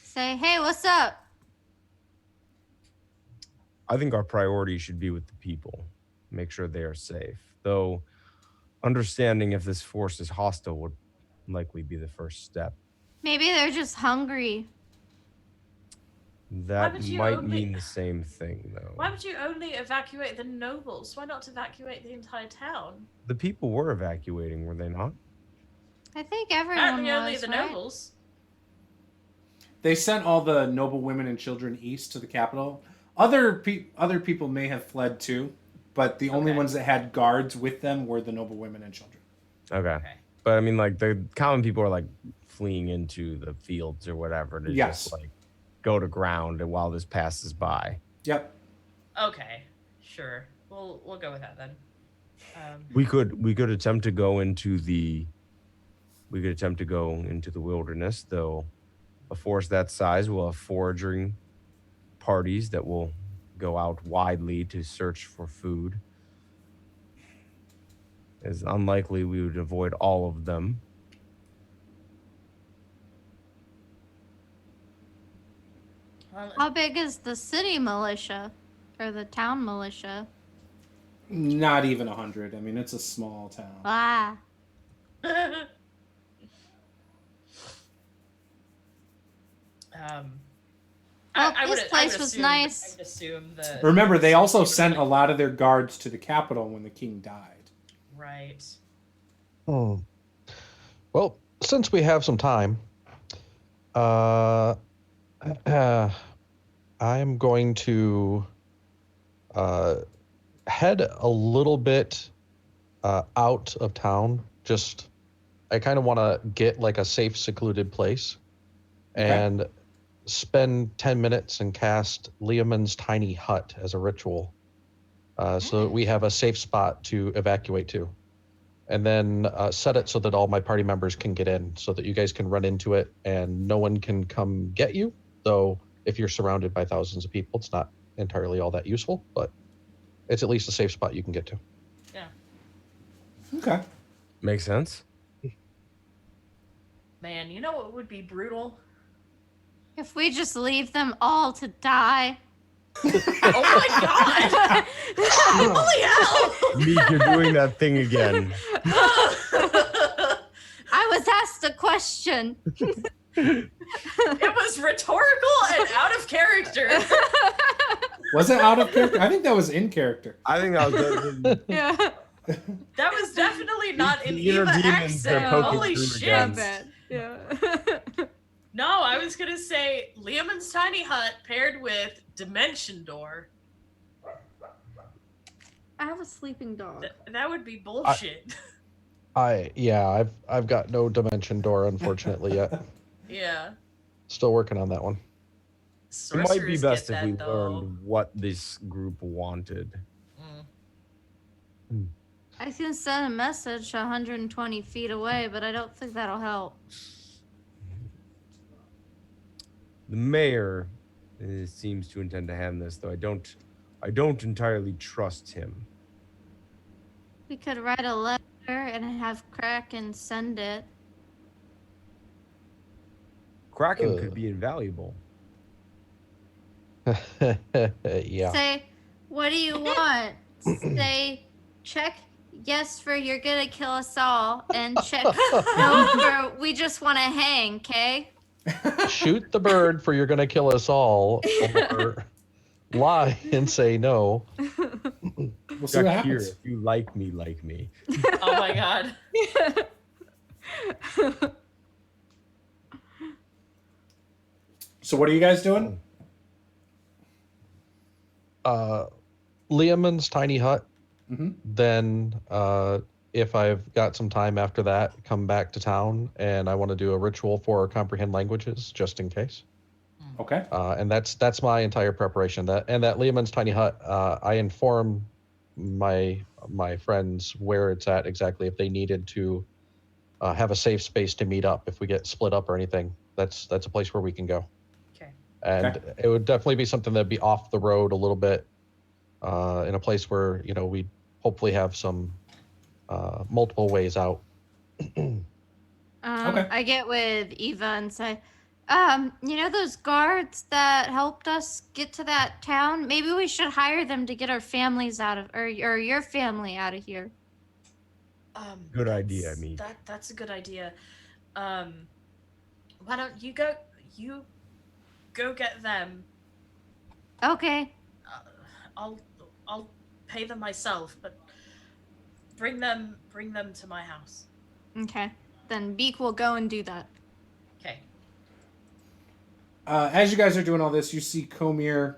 Say, hey, what's up? I think our priority should be with the people. Make sure they are safe. Though understanding if this force is hostile would likely be the first step. Maybe they're just hungry. That would you might only- mean the same thing, though. Why would you only evacuate the nobles? Why not evacuate the entire town? The people were evacuating, were they not? I think everyone Apparently only was, the right? nobles. they sent all the noble women and children east to the capital. Other people may have fled too, but the only Okay. ones that had guards with them were the noble women and children. Okay. But I mean, like the common people are like fleeing into the fields or whatever to Yes. just like go to ground and while this passes by. Yep. Okay, sure. We'll go with that then. We could attempt to go into the wilderness, though. A force that size will have foraging parties that will go out widely to search for food. It's unlikely we would avoid all of them. Well, How big is the city militia or the town militia? Not even 100. I mean, it's a small town. Ah, Well, this place was nice. I would assume that. Remember, they also sent a lot of their guards to the capital when the king died. Right. Hmm. Well, since we have some time, I'm going to head a little bit out of town. Just, I kind of want to get like a safe, secluded place, and spend 10 minutes and cast Leomund's tiny hut as a ritual, so that we have a safe spot to evacuate to. And then set it so that all my party members can get in, so that you guys can run into it and no one can come get you. Though if you're surrounded by thousands of people, it's not entirely all that useful, but it's at least a safe spot you can get to. Yeah. Okay. Makes sense. Man, you know what would be brutal? if we just leave them all to die. Oh my god! Holy hell! Meek, you're doing that thing again. I was asked a question. It was rhetorical and out of character. Was it out of character? I think that was in character. I think that was Yeah. That was definitely not an The inner Eva demons are accent. poking Holy through shit. again. Bad. Yeah. No, I was gonna say Leomund's tiny hut paired with Dimension Door. I have a sleeping dog. That would be bullshit. I've got no dimension door unfortunately yet. Yeah. Still working on that one. It might be Sorcerers best get if we that, though. learned what this group wanted. Mm. I can send a message 120 feet away, but I don't think that'll help. The mayor seems to intend to hand this, though I don't entirely trust him. We could write a letter and have Kraken send it. Kraken could be invaluable. Yeah. Say, what do you want? Say, check yes for you're gonna kill us all, and check no for we just want to hang, okay? Shoot the bird for you're gonna kill us all, or lie and say no. We'll see what Check here happens. if you like me. Oh my god. So what are you guys doing? Leomund's tiny hut. Mm-hmm. Then, if I've got some time after that, come back to town, and I want to do a ritual for comprehend languages, just in case. Okay. And that's my entire preparation. That Leomund's tiny hut. I inform my friends where it's at exactly if they needed to have a safe space to meet up if we get split up or anything. That's a place where we can go. Okay. And it would definitely be something that'd be off the road a little bit, in a place where we hopefully have some multiple ways out. Okay. I get with Eva and say, those guards that helped us get to that town, maybe we should hire them to get our families out of, or your family out of here. Good idea, Meek. That's a good idea. Why don't you go get them. Okay. I'll pay them myself, but bring them to my house. Okay. Then Beak will go and do that. Okay. As you guys are doing all this, you see Comir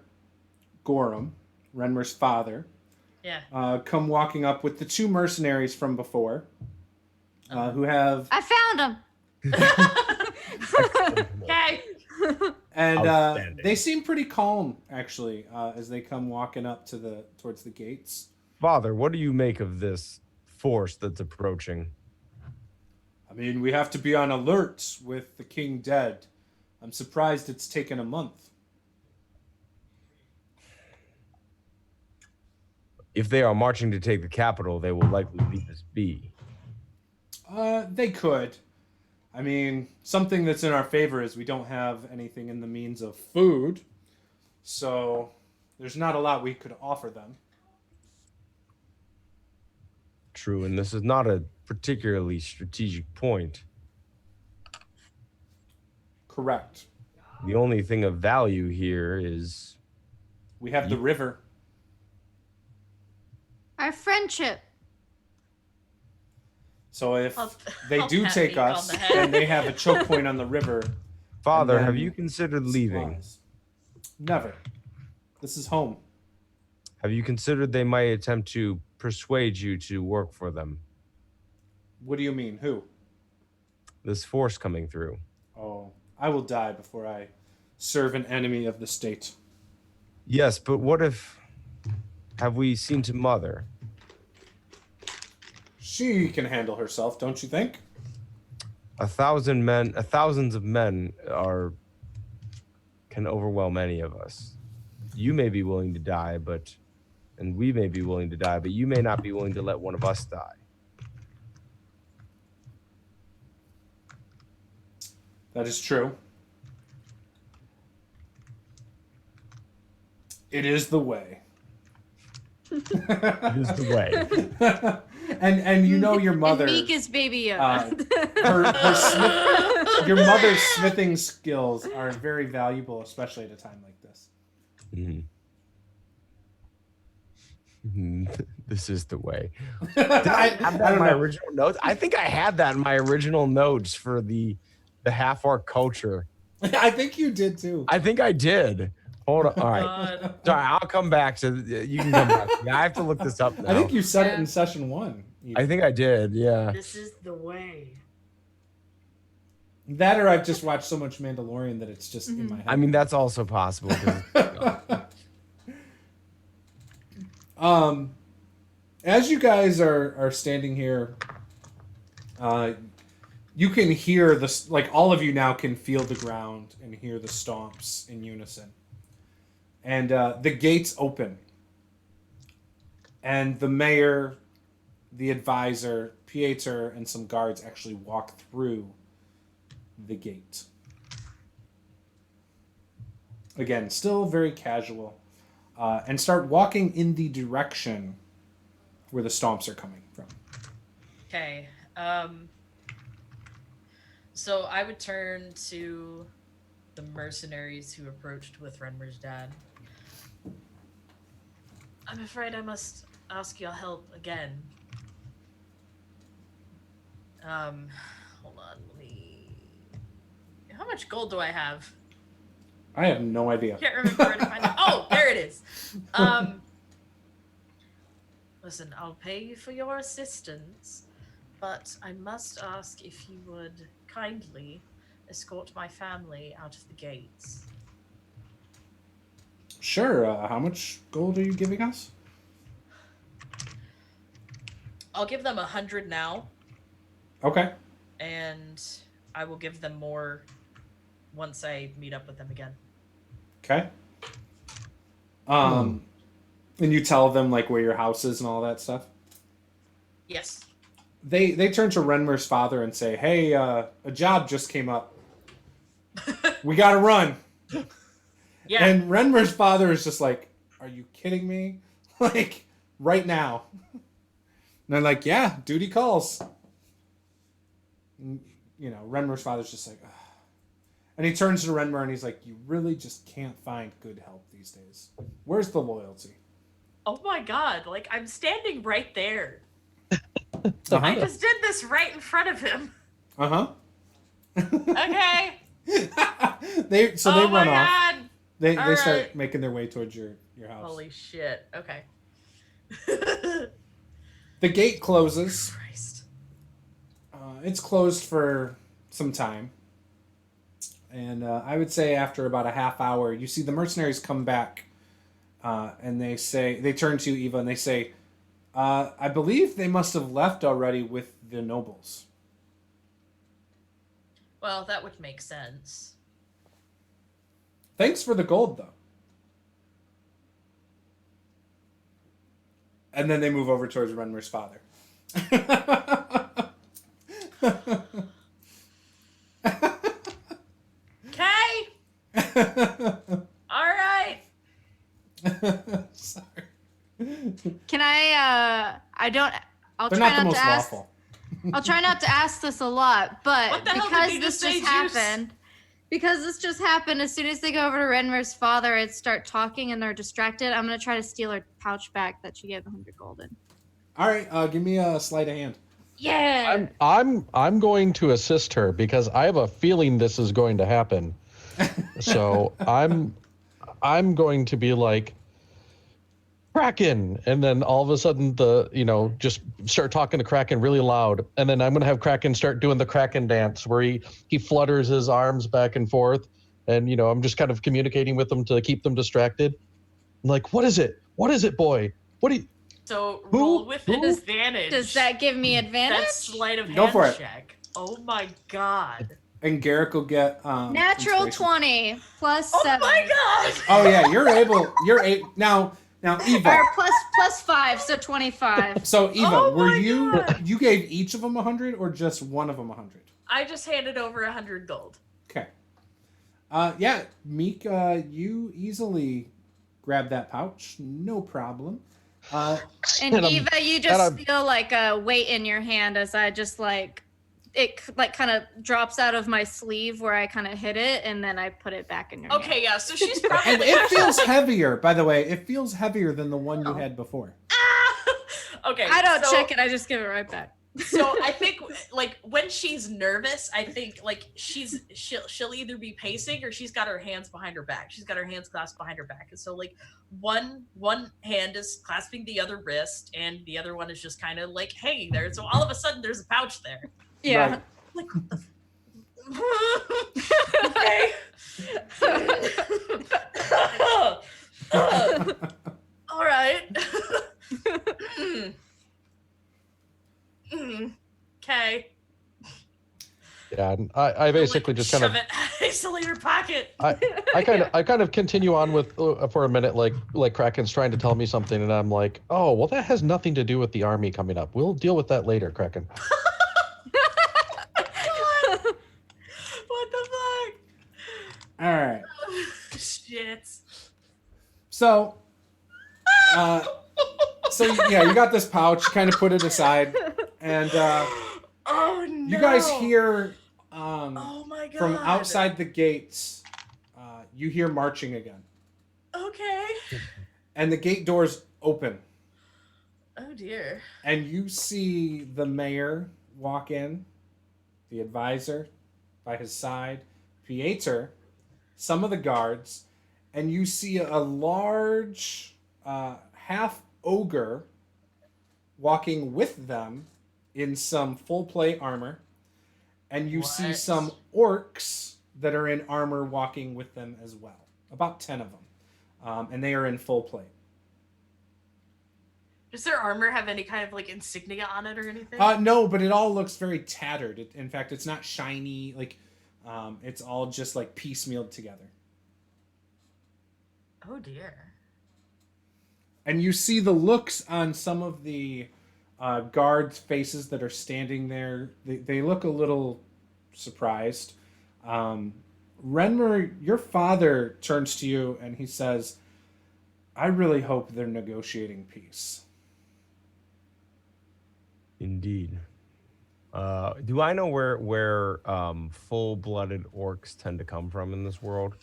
Gorham, Renmer's father, Yeah. come walking up with the 2 mercenaries from before, who have... I found him. Okay. And Outstanding. they seem pretty calm, actually, as they come walking up towards the gates. Father, what do you make of this force that's approaching? I mean, we have to be on alert with the king dead. I'm surprised it's taken a month. If they are marching to take the capital, they will likely leave us be. They could. I mean, something that's in our favor is we don't have anything in the means of food. So there's not a lot we could offer them. True, and this is not a particularly strategic point. Correct. The only thing of value here is We have the river. Our friendship. So if I'll- they I'll do pat take Meek on us the head. and they have a choke point on the river... Father, and have then you considered leaving? supplies. Never. This is home. Have you considered they might attempt to persuade you to work for them? What do you mean? Who? This force coming through. Oh, I will die before I serve an enemy of the state. Yes, but what if... Have we seen to Mother? She can handle herself, don't you think? Thousands of men can overwhelm any of us. You may be willing to die, and we may be willing to die, but you may not be willing to let one of us die. That is true. It is the way. It is the way. and you know your mother. And Meek is Baby uh, Yoda. your mother's smithing skills are very valuable, especially at a time like this. This is the way. Did I have that in my original notes? I think I had that in my original notes for the half orc culture. I think you did too. I think I did. Hold on. All right. God. Sorry, I'll come back to. You can come back. I have to look this up now. I think you said it in session 1. even. I think I did. Yeah. This is the way. That or I've just watched so much Mandalorian that it's just in my head. I mean, that's also possible. 'cause- As you guys are standing here, you can hear this. Like all of you now can feel the ground and hear the stomps in unison. And the gates open, and the mayor, the advisor, Pieter, and some guards actually walk through the gate. Again, still very casual. And start walking in the direction where the stomps are coming from. Okay. So I would turn to the mercenaries who approached with Renmer's dad. I'm afraid I must ask your help again. Hold on, let me... How much gold do I have? I have no idea. Can't remember where to find it. Oh, there it is. Listen, I'll pay you for your assistance, but I must ask if you would kindly escort my family out of the gates. Sure. How much gold are you giving us? I'll give them 100 now, Okay. and I will give them more once I meet up with them again. Okay. And you tell them like where your house is and all that stuff. Yes. They turn to Renmer's father and say, "Hey, a job just came up. We gotta run." Yeah. And Renmer's father is just like, "Are you kidding me? Like right now?" And they're like, "Yeah, duty calls." And, you know, Renmer's father's just like, ugh. And he turns to Renmer and he's like, "You really just can't find good help these days. Where's the loyalty?" Oh my god, like I'm standing right there. Uh-huh. I just did this right in front of him. Uh-huh. Okay. they oh my run off. God. They All start right. making their way towards your house. Holy shit. Okay. The gate closes. Christ. It's closed for some time. And I would say after about a half hour, you see the mercenaries come back, and they turn to Eva and they say, I believe they must have left already with the nobles. Well, that would make sense. Thanks for the gold, though. And then they move over towards Renmer's father. Okay. All right. Sorry. Can I? I'll They're try not the not most to ask. lawful. I'll try not to ask this a lot, but What the hell did because you this just say, just Juce? happened, as soon as they go over to Renmer's father and start talking and they're distracted, I'm gonna try to steal her pouch back that she gave 100 gold in. All right, give me a sleight of hand. Yeah. I'm going to assist her because I have a feeling this is going to happen. So I'm going to be like, Kraken, and then all of a sudden just start talking to Kraken really loud, and then I'm gonna have Kraken start doing the Kraken dance where he flutters his arms back and forth, and I'm just kind of communicating with them to keep them distracted. I'm like, what is it, boy? What do you? So Who? roll with Who? advantage. Does that give me advantage? That sleight of Go hand for it. check. Oh my God. And Garrick will get Natural inspiration. 20 plus Oh 7. my God. Oh yeah, you're able. Now Eva. Or plus 5, so 25. So Eva, Oh were my you God. you gave each of them 100 or just one of them 100? I just handed over 100 gold. Okay. Yeah, Meek, you easily grab that pouch, no problem. And And I'm- Eva, you and just I'm- feel like a weight in your hand as I just it kind of drops out of my sleeve where I kind of hit it, and then I put it back in your hand. Okay, yeah, so she's And probably... it feels heavier, by the way. It feels heavier than the one you Oh. had before. Okay, I don't so- check it, I just give it right back. So I think like when she's nervous, I think like she'll either be pacing or she's got her hands behind her back. She's got her hands clasped behind her back, and so like one hand is clasping the other wrist, and the other one is just kind of like hanging there. So all of a sudden, there's a pouch there. Yeah. Right. Like what the? Okay. All right. Okay. Yeah, and I basically just kind shove of it hastily in her pocket. I kind of continue on with for a minute, like Kraken's trying to tell me something, and I'm like, oh well, that has nothing to do with the army coming up. We'll deal with that later, Kraken. What the fuck? All right. Shit. So yeah, you got this pouch, kind of put it aside, and Oh no. you guys hear Oh my god. from outside the gates, you hear marching again. Okay. And the gate doors open, Oh dear. and you see the mayor walk in, the advisor by his side, Pieter, some of the guards, and you see a large half ogre walking with them in some full plate armor, and you see What? some orcs that are in armor walking with them as well, about 10 of them, and they are in full plate. Does their armor have any kind of like insignia on it or anything? No, but it all looks very tattered. In fact, it's not shiny. Like, it's all just like piecemealed together. Oh dear. And you see the looks on some of the guards' faces that are standing there. They look a little surprised. Renmer, your father turns to you and he says, I really hope they're negotiating peace. Indeed. Do I know where full-blooded orcs tend to come from in this world?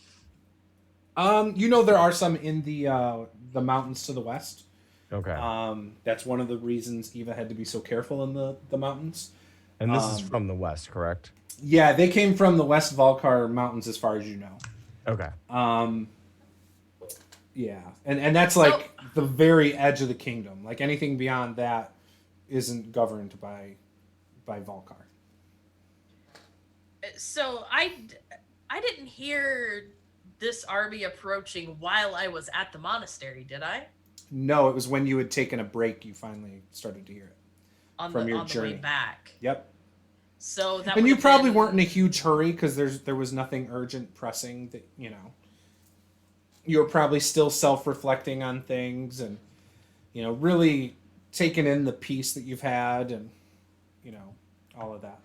You know there are some in the mountains to the west. Okay. That's one of the reasons Eva had to be so careful in the mountains. And this is from the west, correct? Yeah, they came from the West Valkar Mountains, as far as you know. Okay. Yeah, and that's like the very edge of the kingdom. Like anything beyond that isn't governed by Valkar. So I didn't hear this army approaching while I was at the monastery, did I? No, it was when you had taken a break you finally started to hear it from your on journey. the way back. Yep. So that And you would've probably been- weren't in a huge hurry because there was nothing urgent, pressing that you were probably still self-reflecting on things and really taking in the peace that you've had and all of that.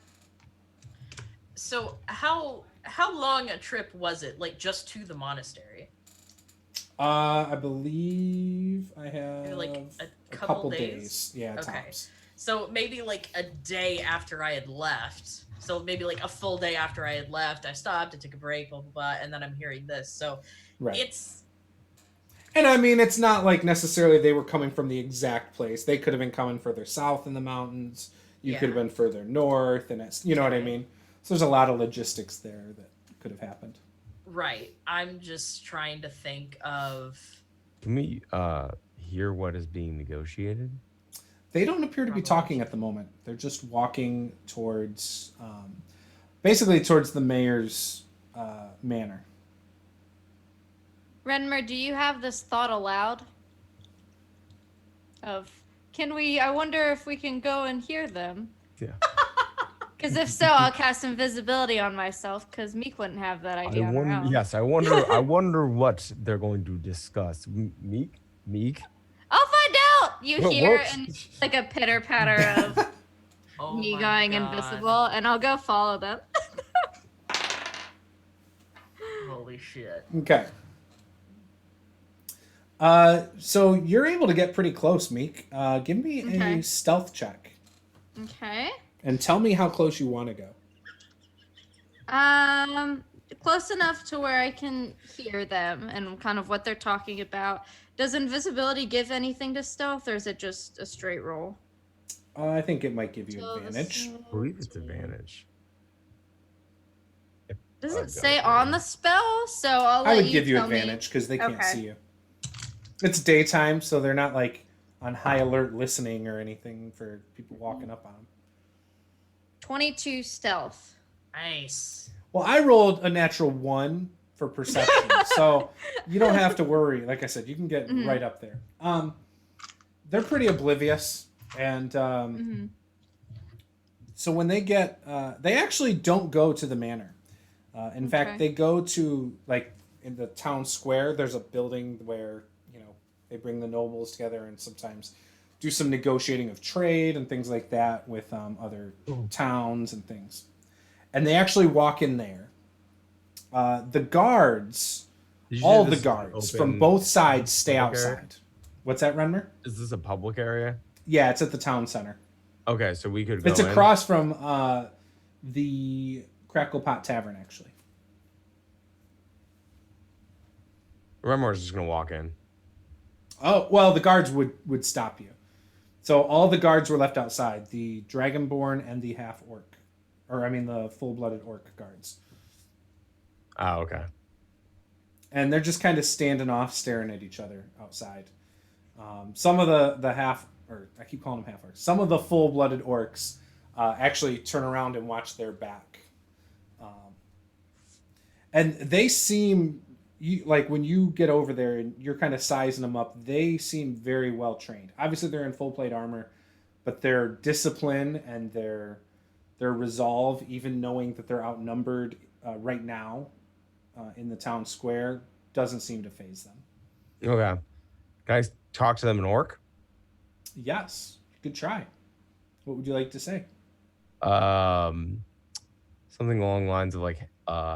So how long a trip was it? Like just to the monastery? I believe I have Maybe like a a couple days. Yeah, Okay. tops. So maybe like a day after I had left. So maybe like a full day after I had left, I stopped, I took a break, blah blah blah, and then I'm hearing this. So Right. it's And I mean, it's not like necessarily they were coming from the exact place. They could have been coming further south in the mountains. You could have been further north, and it's what I mean. So there's a lot of logistics there that could have happened. right. I'm just trying to think of Can we hear what is being negotiated? They don't appear to be talking at the moment. They're just walking towards, basically towards the mayor's manor. Renmer, do you have this thought aloud? I wonder if we can go and hear them. Yeah. Because if so, I'll cast invisibility on myself, because Meek wouldn't have that idea on her own. Yes, I wonder. I wonder what they're going to discuss. Meek. I'll find out! You Well, hear whoops. and like a pitter-patter of oh me my going God. invisible, and I'll go follow them. Holy shit. Okay. So you're able to get pretty close, Meek. Give me Okay. a stealth check. Okay. And tell me how close you want to go. Close enough to where I can hear them and kind of what they're talking about. Does invisibility give anything to stealth, or is it just a straight roll? I think it might give you So advantage. I believe it's advantage. Doesn't say on the spell, so I'll let I would you give you tell me. advantage because they can't Okay. see you. It's daytime, so they're not like on high alert listening or anything for people walking up on them. 22 stealth. Nice. Well, I rolled a natural 1 for perception, so you don't have to worry. Like I said, you can get right up there. They're pretty oblivious, and so when they get, they actually don't go to the manor. In fact, they go to like in the town square. There's a building where they bring the nobles together and sometimes do some negotiating of trade and things like that with other towns and things. And they actually walk in there. The guards, all the guards from both sides stay outside. What's that, Renmer? Is this a public area? Yeah, it's at the town center. Okay, so we could go It's in. across from the Crackle Pot Tavern, actually. Remor's just gonna walk in. Oh, well, the guards would stop you. So all the guards were left outside. The Dragonborn and the half-orc. The full-blooded orc guards. Oh, okay. And they're just kind of standing off, staring at each other outside. Some of the I keep calling them half-orcs. Some of the full-blooded orcs actually turn around and watch their back. And they seem... like when you get over there and you're kind of sizing them up, they seem very well trained. Obviously, they're in full plate armor, but their discipline and their resolve, even knowing that they're outnumbered right now in the town square, doesn't seem to faze them. Okay. Can I talk to them in Orc? Yes, good try. What would you like to say? Something along the lines of like,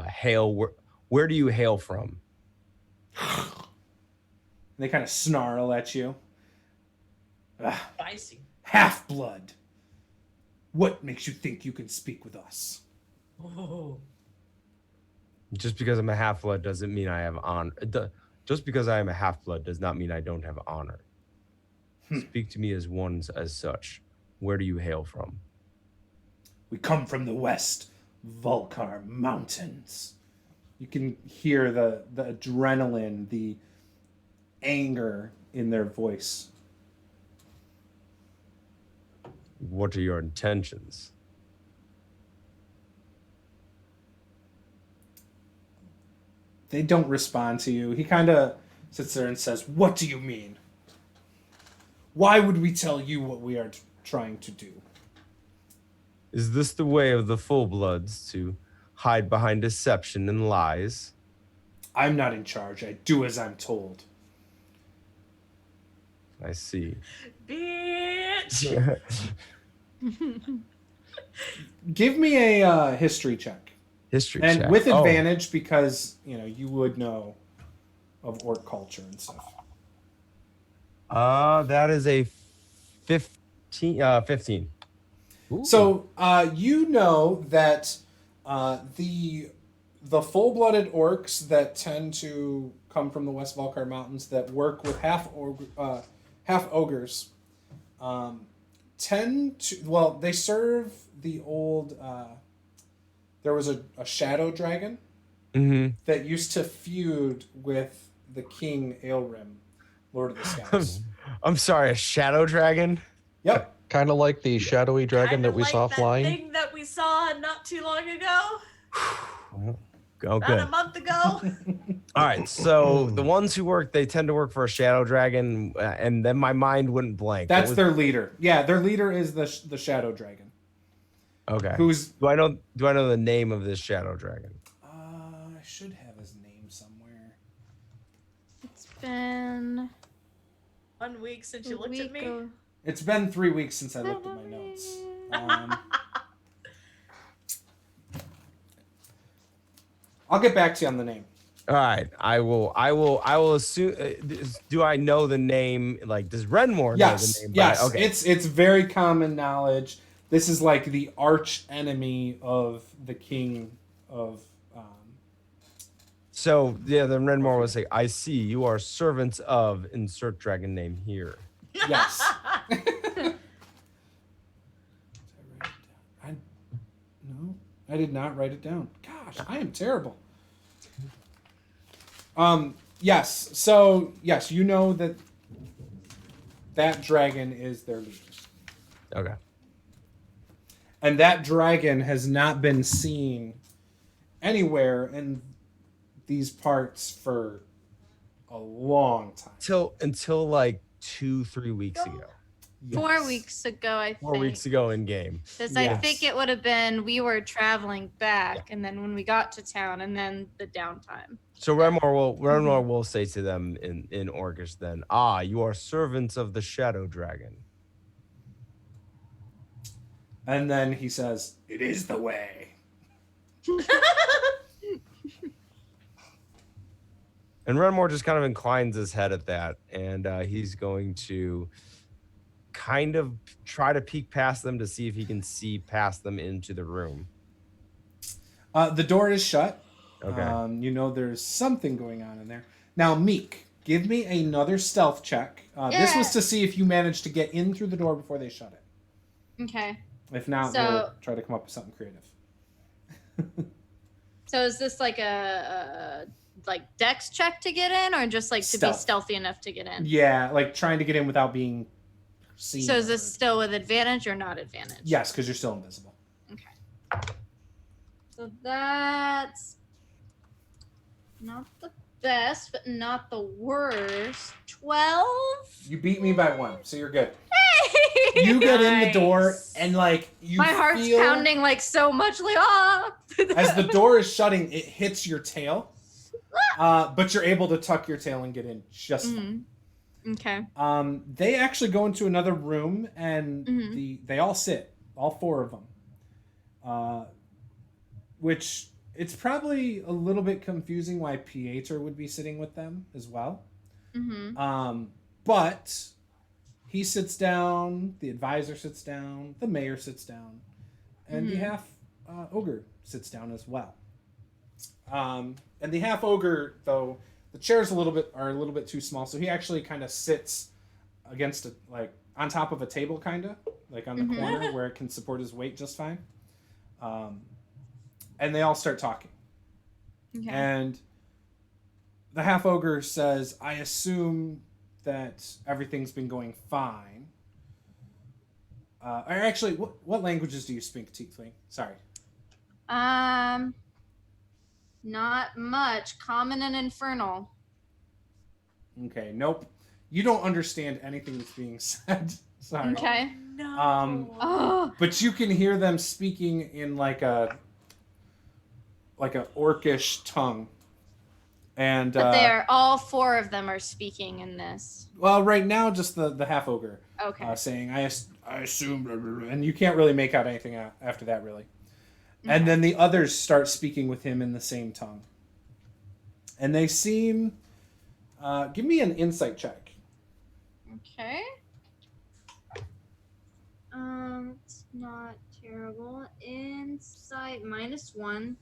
hail. Where do you hail from? They kind of snarl at you. Spicy. Half-blood. What makes you think you can speak with us? Oh. Just because I'm a half-blood doesn't mean I have honor. Just because I am a half-blood does not mean I don't have honor. Speak to me as one as such. Where do you hail from? We come from the west, Vulcar Mountains. You can hear the adrenaline, the anger in their voice. What are your intentions? They don't respond to you. He kind of sits there and says, "What do you mean? Why would we tell you what we are trying to do?" Is this the way of the full-bloods to hide behind deception and lies? I'm not in charge. I do as I'm told. I see. Bitch. Give me a history check. History And check. with Oh. advantage because, you would know of orc culture and stuff. That is a 15. 15. Ooh. So you know that the full-blooded orcs that tend to come from the West Valkar Mountains that work with half ogres tend to they serve the old. There was a shadow dragon that used to feud with the king Aelrim, Lord of the Skies. I'm sorry, a shadow dragon? Yep. Kind of like the shadowy dragon Kinda that we like saw that flying. thing that we saw not too long ago. Oh, About good. a month ago. All right, so the ones who work, they tend to work for a shadow dragon, and then my mind wouldn't blank. What That's was- their leader. Yeah, their leader is the shadow dragon. Okay. Who's Do I know the name of this shadow dragon? I should have his name somewhere. It's been 1 week since a you looked at week me. or- It's been 3 weeks since I looked at my notes. I'll get back to you on the name. All right, I will assume. Do I know the name? Like, does Renmore know Yes, the name? yes. Okay. It's very common knowledge. This is like the arch enemy of the king of. So yeah, then Renmore will say, "I see you are servants of insert dragon name here." Yes. No, I did not write it down. Gosh, I am terrible. Yes. So yes, you know that dragon is their leader. Okay. And that dragon has not been seen anywhere in these parts for a long time. Until like 2-3 weeks ago. 4 Yes. weeks ago, I think. 4 weeks ago in game. Because I Yes. think it would have been we were traveling back, and then when we got to town, and then the downtime. So Renmore will say to them in Orcish then, you are servants of the shadow dragon. And then he says, "It is the way." And Renmore just kind of inclines his head at that, and he's going to kind of try to peek past them to see if he can see past them into the room. The door is shut. Okay. You know there's something going on in there. Now, Meek, give me another stealth check. This was Yeah. to see if you managed to get in through the door before they shut it. Okay. If not, So- we'll try to come up with something creative. So is this like a like dex check to get in, or just like to Stealth. be stealthy enough to get in? Yeah, like trying to get in without being seen. So is or this heard. still with advantage or not advantage? Yes, because you're still invisible. So that's not the best, but not the worst. 12? You beat me by 1, so you're good. You get in the door Nice. and like you My heart's feel pounding like so much, like as the door is shutting, it hits your tail. But you're able to tuck your tail and get in just fine. Okay. They actually go into another room and Mhm. they all sit, all 4 of them. Which it's probably a little bit confusing why Pieter would be sitting with them as well. Mm-hmm. But he sits down, the advisor sits down, the mayor sits down, and the half ogre sits down as well. And the half ogre, though, the chairs are a little bit too small, so he actually kind of sits against on top of a table, kind of like on the corner where it can support his weight just fine. and they all start talking. Okay. And the half ogre says, I assume that everything's been going fine. Or actually, what languages do you speak, Tiefling? Sorry. Not much. Common and infernal. Okay, nope. You don't understand anything that's being said. Sorry. Okay. No. Oh. But you can hear them speaking in like a orcish tongue. And But they are all 4 of them are speaking in this. well, right now just the half ogre Okay. saying I assume, blah, blah, blah," and you can't really make out anything after that really. Okay. And then the others start speaking with him in the same tongue. And they seem give me an insight check. Okay. It's not terrible. Insight -1,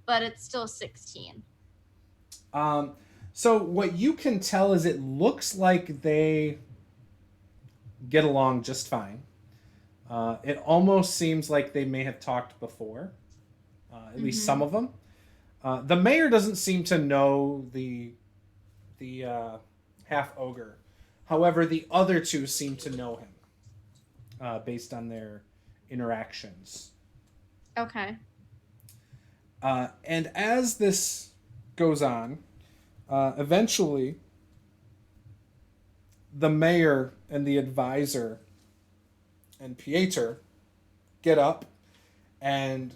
but it's still 16. So what you can tell is it looks like they get along just fine. It almost seems like they may have talked before, at least some of them. The mayor doesn't seem to know the half ogre. However, the other 2 seem to know him based on their interactions. Okay. And as this goes on, eventually the mayor and the advisor and Pieter get up and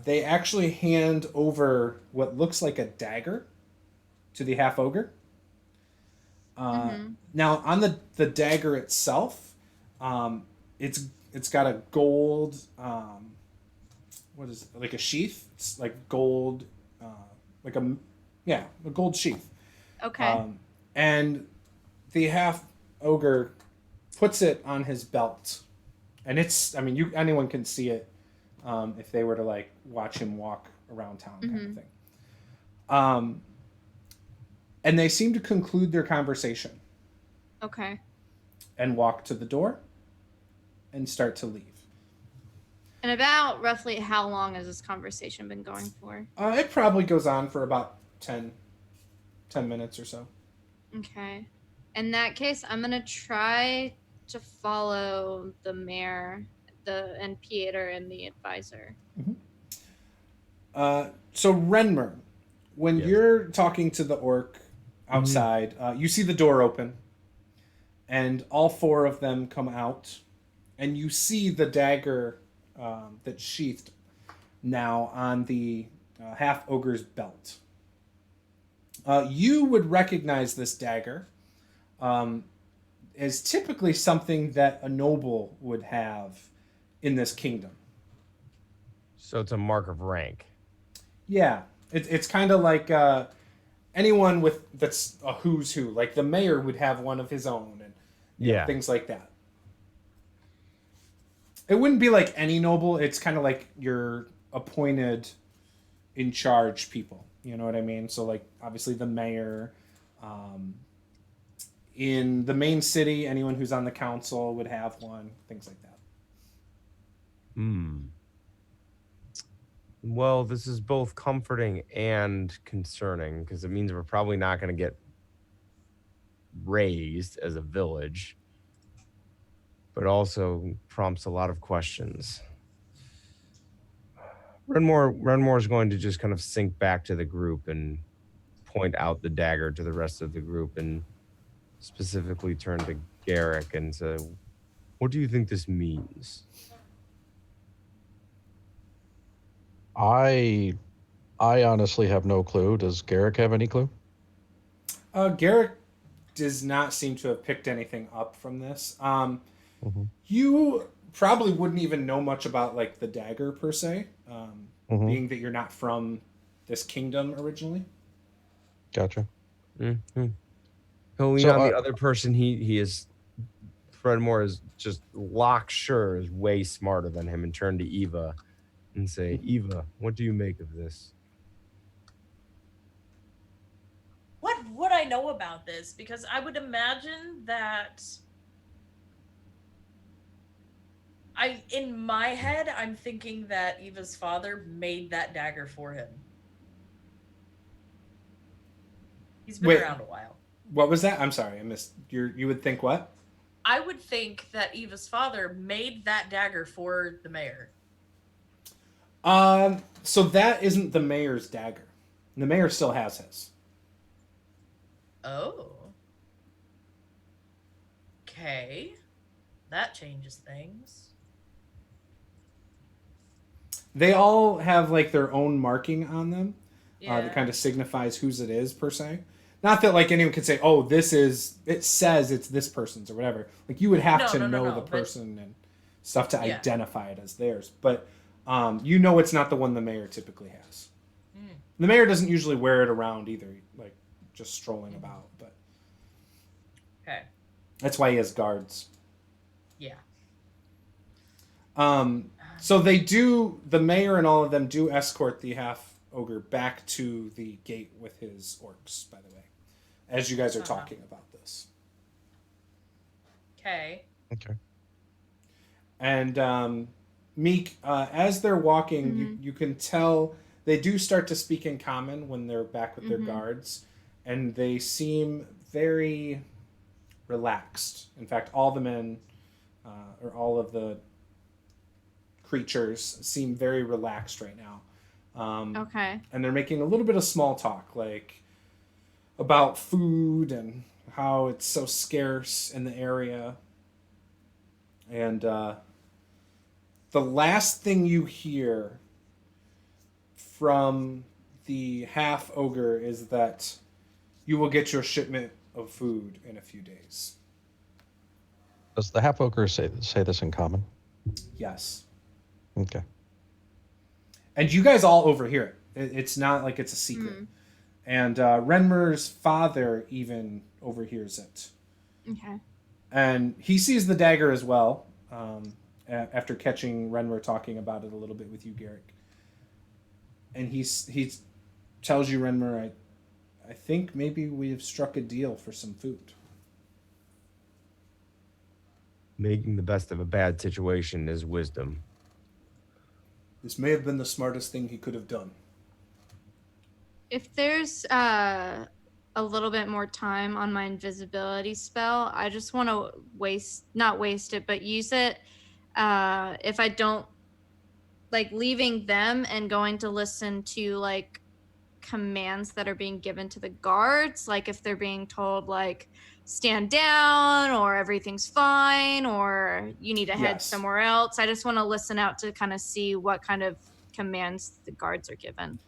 they actually hand over what looks like a dagger to the half ogre. Now on the dagger itself, it's got a gold what is it, like a sheath? It's like gold, like a gold sheath. Okay. And the half ogre puts it on his belt, and it's anyone can see it if they were to like watch him walk around town kind of thing. And they seem to conclude their conversation Okay. and walk to the door and start to leave. And about roughly how long has this conversation been going for? It probably goes on for about 10 minutes or so. Okay. In that case, I'm gonna try to follow the mayor, and Pieter and the advisor. So Renmer, when Yes. you're talking to the orc outside, you see the door open, and all 4 of them come out, and you see the dagger that's sheathed now on the half ogre's belt. You would recognize this dagger as typically something that a noble would have in this kingdom. So it's a mark of rank. Yeah, it's kind of like anyone that's a who's who. Like the mayor would have one of his own, and you know, things like that. It wouldn't be like any noble. It's kind of like your appointed, in charge people. You know what I mean? So like obviously the mayor, in the main city, anyone who's on the council would have one. Things like that. Well, this is both comforting and concerning because it means we're probably not going to get raised as a village, but also prompts a lot of questions. Renmore is going to just kind of sink back to the group and point out the dagger to the rest of the group and specifically turn to Garrick and say, what do you think this means? I honestly have no clue. Does Garrick have any clue? Garrick does not seem to have picked anything up from this. You probably wouldn't even know much about like the dagger per se, being that you're not from this kingdom originally. Gotcha. He'll lean on the other person. He is. Fredmore is just lock sure is way smarter than him, and turn to Eva and say, Eva, what do you make of this? What would I know about this? Because I would imagine that In my head, I'm thinking that Eva's father made that dagger for him. He's been Wait, around a while. what was that? I'm sorry, I missed. You would think what? I would think that Eva's father made that dagger for the mayor. So that isn't the mayor's dagger. The mayor still has his. Oh. Okay. That changes things. They all have like their own marking on them Yeah. that kind of signifies whose it is per se. Not that like anyone could say, "Oh, this is." It says it's this person's or whatever. Like you would have to know the but- person and stuff to Yeah. identify it as theirs. But you know it's not the one the mayor typically has. Mm. The mayor doesn't usually wear it around either, like just strolling about. But Okay. that's why he has guards. Yeah. So they do. The mayor and all of them do escort the half ogre back to the gate with his orcs. By the way, as you guys are talking about this, Okay. Okay. and Meek, as they're walking, you can tell they do start to speak in common when they're back with their guards, and they seem very relaxed. In fact, all the men, or all of the creatures seem very relaxed right now. Okay. And they're making a little bit of small talk, like about food and how it's so scarce in the area. And the last thing you hear from the half ogre is that you will get your shipment of food in a few days. Does the half ogre say this in common? Yes. Okay. And you guys all overhear it. It's not like it's a secret. And Renmer's father even overhears it. Okay. And he sees the dagger as well, after catching Renmer talking about it a little bit with you, Garrick. And he tells you, Renmer, I think maybe we have struck a deal for some food. Making the best of a bad situation is wisdom. This may have been the smartest thing he could have done. If there's a little bit more time on my invisibility spell, I just want to not waste it, but use it. If I don't like leaving them and going to listen to like commands that are being given to the guards, like if they're being told like stand down or everything's fine or you need to head Yes. somewhere else. I just want to listen out to kind of see what kind of commands the guards are given.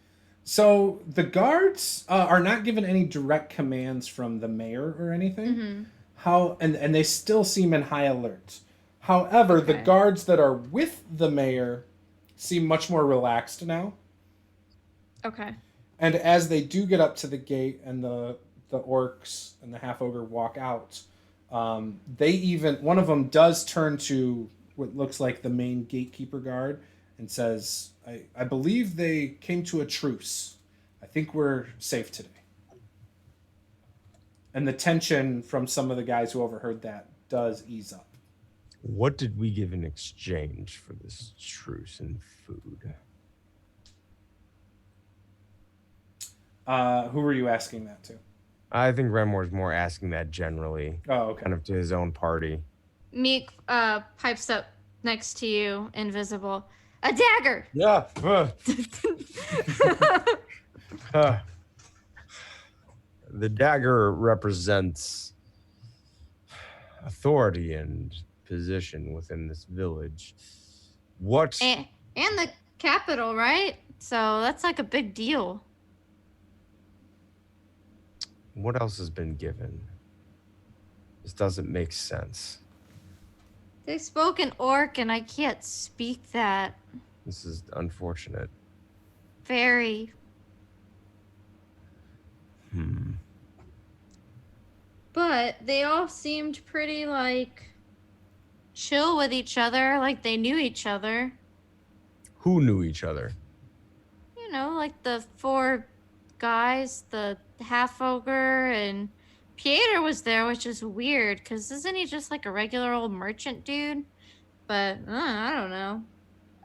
So the guards are not given any direct commands from the mayor or anything. And they still seem in high alert. However, the guards that are with the mayor seem much more relaxed now. Okay. And as they do get up to the gate and the orcs and the half ogre walk out, they even, one of them does turn to what looks like the main gatekeeper guard and says, I believe they came to a truce. I think we're safe today. And the tension from some of the guys who overheard that does ease up. What did we give in exchange for this truce and food? Who were you asking that to? I think Renmore's more asking that generally, Oh, okay. kind of to his own party. Meek pipes up next to you, invisible. A dagger! Yeah. The dagger represents authority and position within this village. What? And the capital, right? So that's like a big deal. What else has been given? This doesn't make sense. They spoke in Orc, and I can't speak that. This is unfortunate. Very. But they all seemed pretty, like, chill with each other, like they knew each other. Who knew each other? You know, like the 4 guys, the half ogre, and Pieter was there, which is weird, because isn't he just like a regular old merchant dude? but I don't know.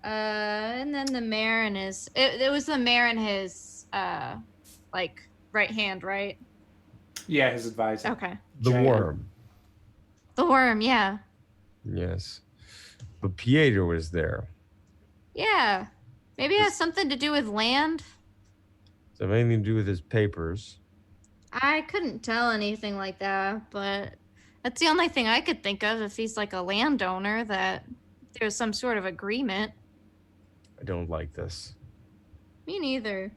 And then the mayor and his it was the mayor and his like right hand, right? Yeah, his advisor. Okay. The Giant. worm. The worm, yeah. Yes. But Pietro was there. Yeah. Maybe it has something to do with land. Does it have anything to do with his papers? I couldn't tell anything like that, but that's the only thing I could think of if he's like a landowner that there's some sort of agreement. I don't like this. Me neither.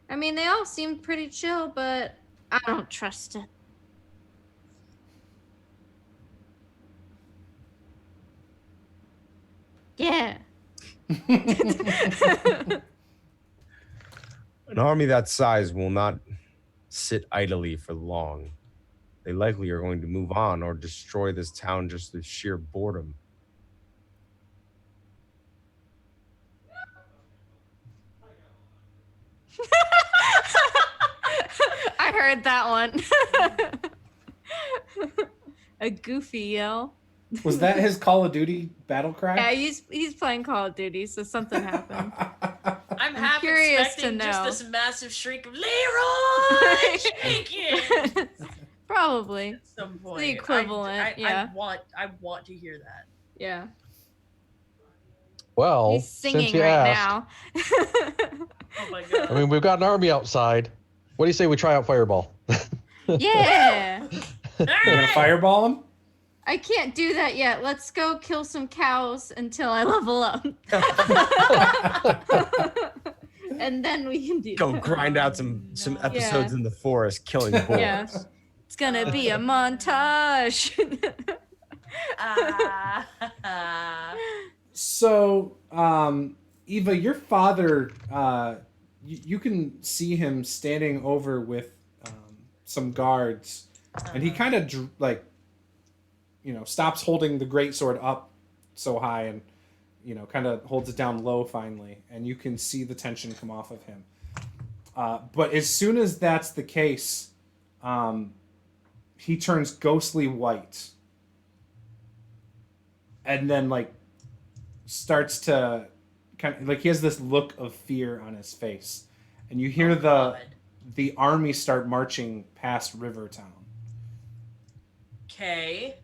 I mean, they all seem pretty chill, but I don't trust it. Yeah. An army that size will not sit idly for long. They likely are going to move on or destroy this town just through sheer boredom. I heard that one. A goofy yell. Was that his Call of Duty battle cry? Yeah, he's playing Call of Duty, so something happened. I'm half curious expecting to just know. this massive shriek of Leroy Jenkins Probably. at some point. The equivalent, yeah. I want to hear that. Yeah. Well, He's singing since you right asked, now. Oh my god. I mean, we've got an army outside. What do you say we try out Fireball? Yeah. You gonna fireball him? I can't do that yet. Let's go kill some cows until I level up. And then we can do Go that. grind out some episodes in the forest killing boars. Yeah. It's gonna be a montage. So, Eva, your father, you can see him standing over with some guards, and he kind of stops holding the greatsword up so high and kind of holds it down low finally, and you can see the tension come off of him. But as soon as that's the case, he turns ghostly white, and then starts to kind of he has this look of fear on his face, and you hear the army start marching past Rivertown. Okay.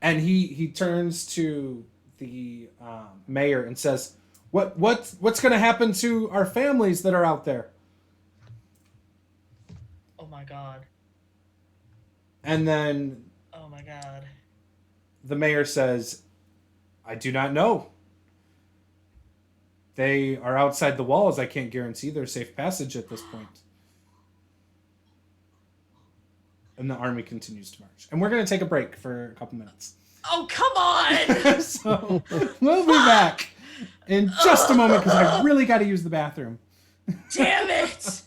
And he turns to the mayor and says, "What's going to happen to our families that are out there?" Oh my god. And then Oh my god. the mayor says, "I do not know. They are outside the walls. I can't guarantee their safe passage at this point." And the army continues to march. And we're going to take a break for a couple minutes. Oh, come on! So we'll be back in just a moment because I really got to use the bathroom. Damn it!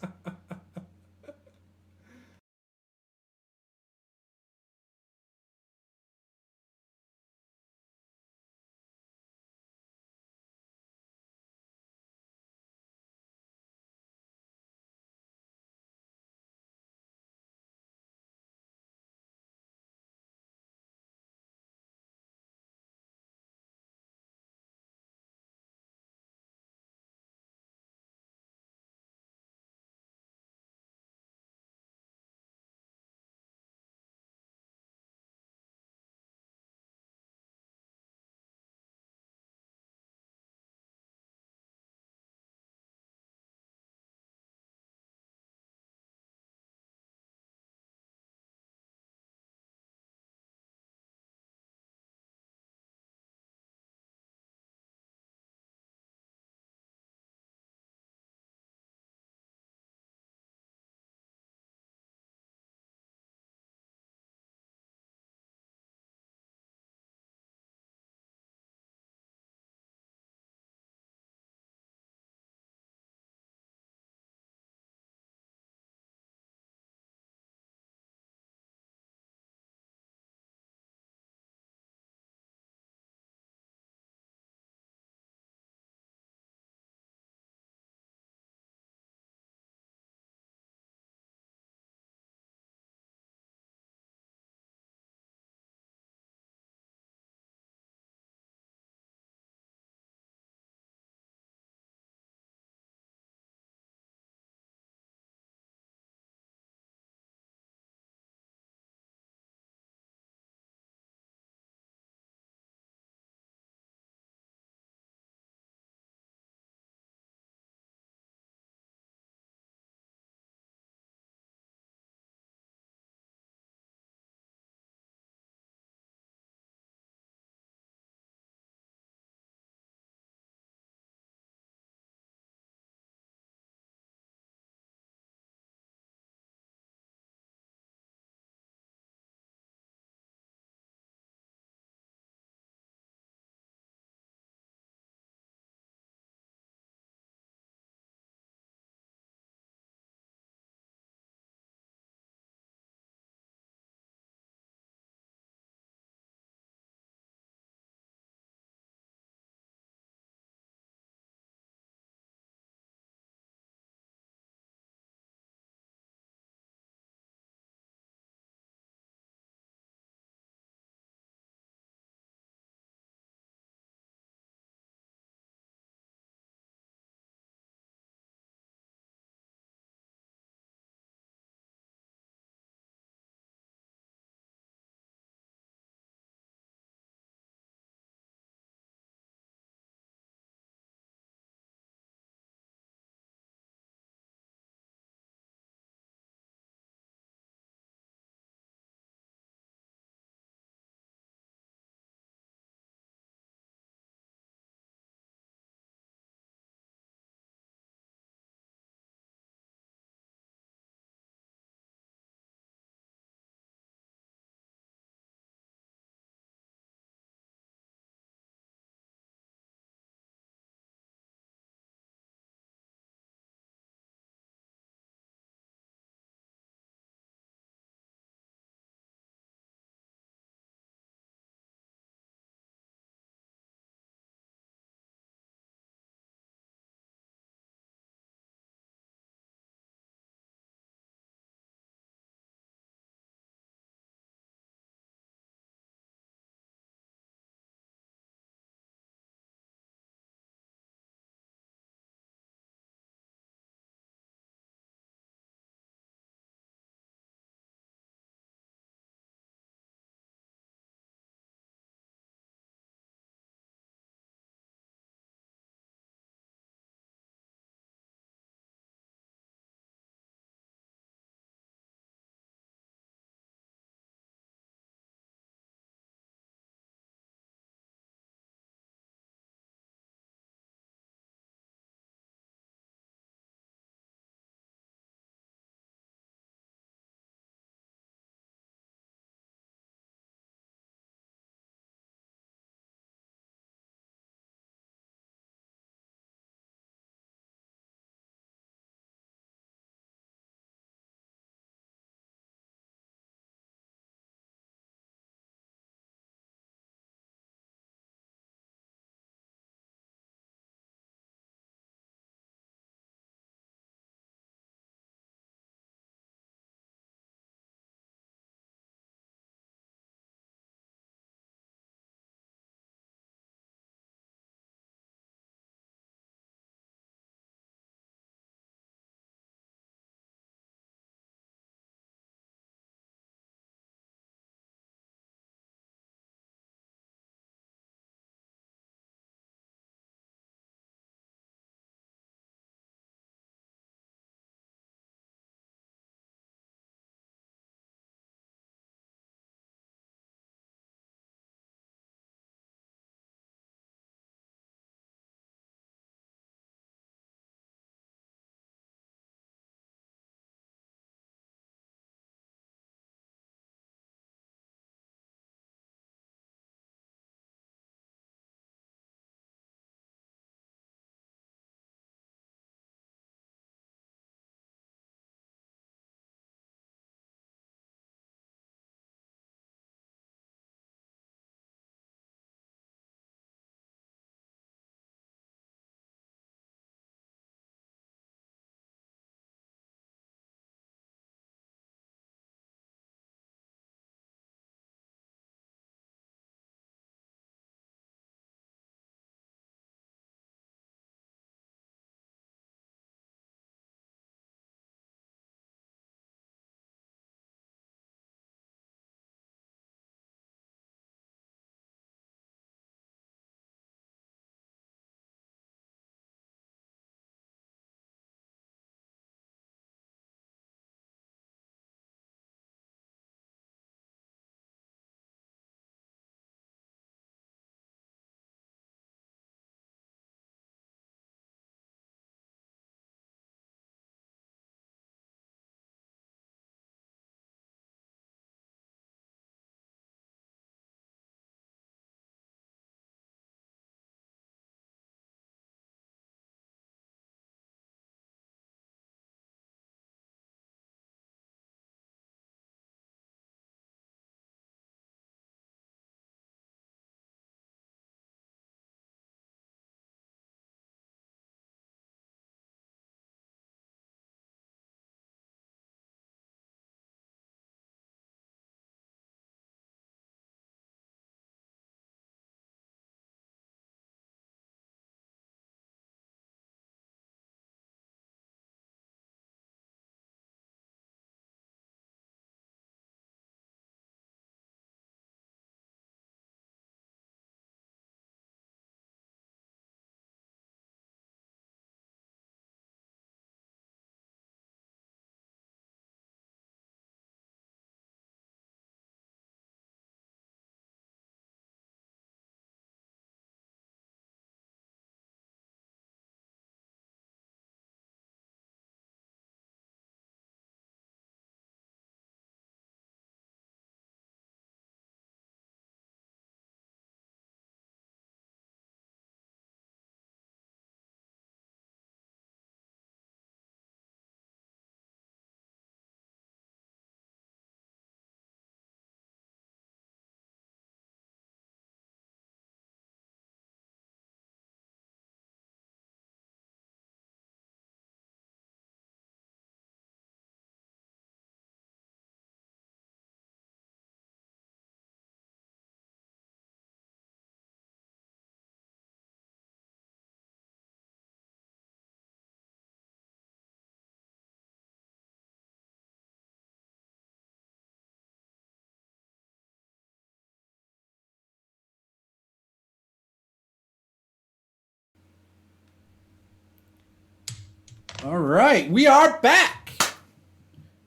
All right, we are back.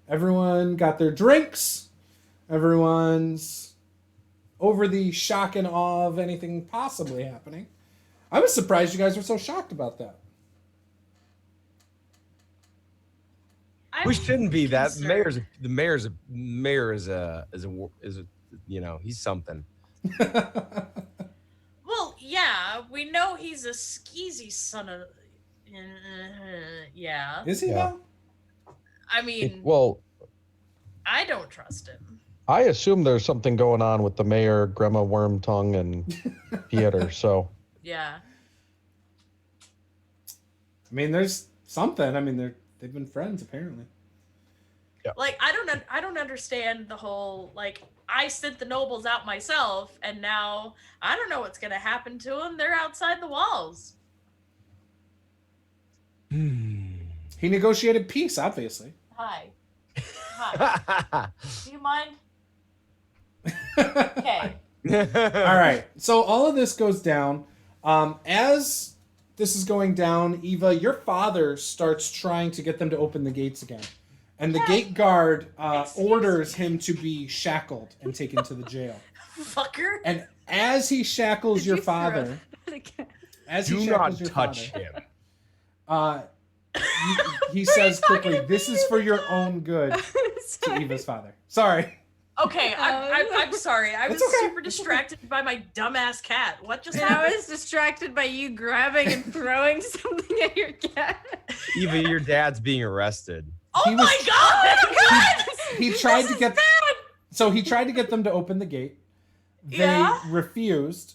Everyone got their drinks. Everyone's over the shock and awe of anything possibly happening. I was surprised you guys were so shocked about that. We shouldn't be that. concerned. The mayor is a you know, he's something. Well, yeah, we know he's a skeezy son of. Yeah. Is he Yeah. though? I mean, Well, I don't trust him. I assume there's something going on with the mayor, Grandma Wormtongue, and Pieter. So Yeah. I mean, there's something. I mean, they've been friends apparently. Like I don't understand the whole like I sent the nobles out myself and now I don't know what's going to happen to them. They're outside the walls. He negotiated peace, obviously. Hi. Hi. Do you mind? Okay. All right. So all of this goes down. As this is going down, Eva, your father starts trying to get them to open the gates again. And the gate guard orders him to be shackled and taken to the jail. Fucker. And as he shackles your father, Do not touch him. He says quickly, "This is for your own good." To Eva's father. Sorry. Okay, I'm sorry. I was It's okay. super distracted by my dumbass cat. What just And I happened? was distracted by you grabbing and throwing something at your cat. Even your dad's being arrested. Oh He was- my god! He tried This to get is bad! So he tried to get them to open the gate. They Yeah? refused.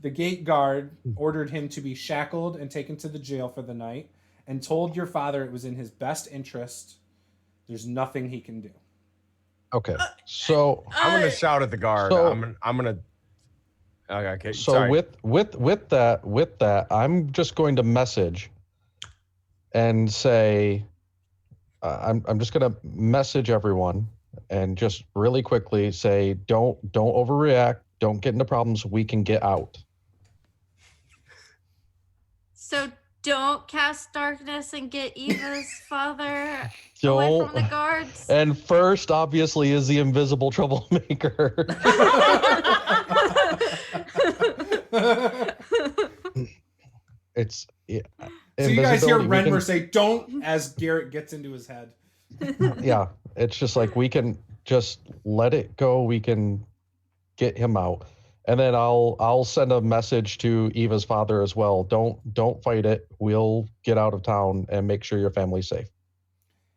The gate guard ordered him to be shackled and taken to the jail for the night, and told your father it was in his best interest. There's nothing he can do. okay, so I'm gonna shout at the guard. so- I'm gonna. Okay. so sorry. with that, I'm just going to message and say, I'm just gonna message everyone and just really quickly say, don't overreact, don't get into problems. We can get out. So don't cast darkness and get Eva's father away Don't. from the guards. And first, obviously, is the invisible troublemaker. It's yeah. So you guys hear invisibility, we can- Renmer say, "Don't," as Garrett gets into his head. Yeah, it's just like we can just let it go. We can get him out, and then I'll send a message to Eva's father as well. Don't fight it. We'll get out of town and make sure your family's safe.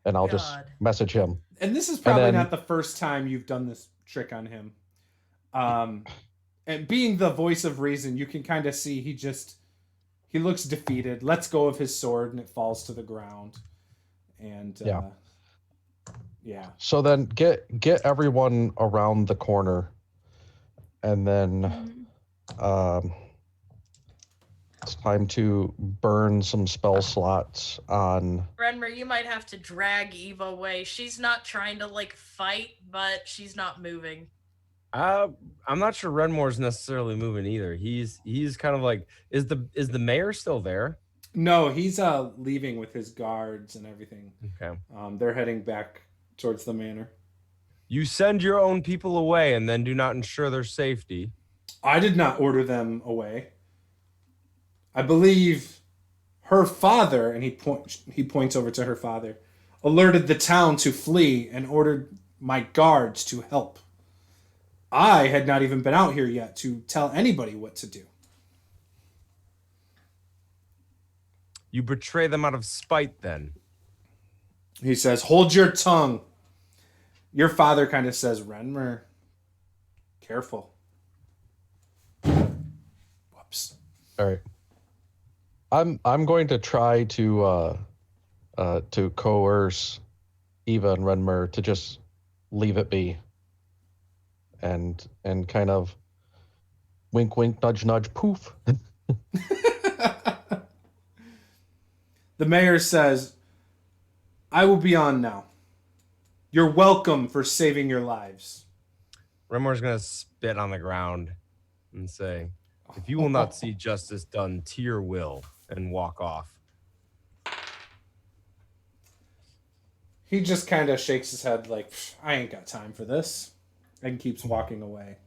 And I'll just God. message him. And this is probably then- not the first time you've done this trick on him. And being the voice of reason, you can kind of see he looks defeated, lets go of his sword, and it falls to the ground. And yeah. So then get everyone around the corner, and then it's time to burn some spell slots on. Renmer, you might have to drag Eva away. She's not trying to like fight, but she's not moving. I'm not sure Renmore's necessarily moving either. He's kind of like, is the mayor still there? No, he's leaving with his guards and everything. Okay. They're heading back towards the manor. You send your own people away and then do not ensure their safety. I did not order them away. I believe her father, and he points over to her father, alerted the town to flee and ordered my guards to help. I had not even been out here yet to tell anybody what to do. You betray them out of spite then. He says, "Hold your tongue." Your father kind of says, "Renmer, careful." Whoops. All right. I'm going to try to coerce Eva and Renmer to just leave it be. And kind of wink, wink, nudge, nudge, poof. The mayor says, "I will be on now. You're welcome for saving your lives." Renmore's gonna spit on the ground and say, "If you will not see justice done to your will," and walk off. He just kind of shakes his head like, I ain't got time for this, and keeps walking away.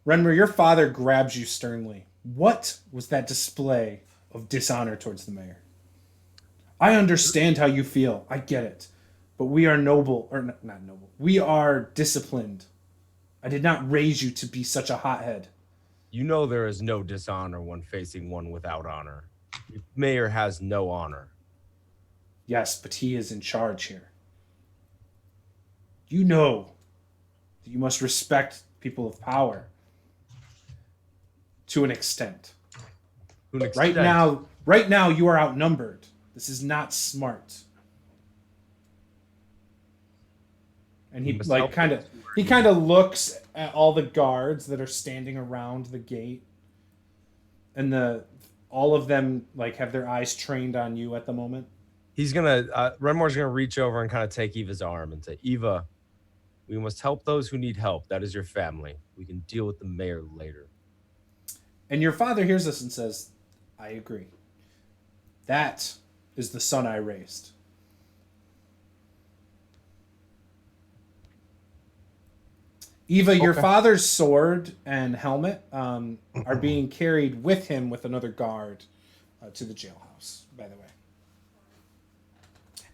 Renmer, your father grabs you sternly. What was that display of dishonor towards the mayor? I understand how you feel. I get it. But we are noble, or not noble. We are disciplined. I did not raise you to be such a hothead. You know there is no dishonor when facing one without honor. The mayor has no honor. Yes, but he is in charge here. You know that you must respect people of power to an extent. To an extent. Right now you are outnumbered. This is not smart. And he kind of looks at all the guards that are standing around the gate, and all of them like have their eyes trained on you at the moment. He's gonna Renmore's gonna reach over and kind of take Eva's arm and say, Eva, we must help those who need help. That is your family. We can deal with the mayor later. And your father hears this and says, I agree. That is the son I raised. Eva, your father's sword and helmet are being carried with him with another guard to the jailhouse, by the way.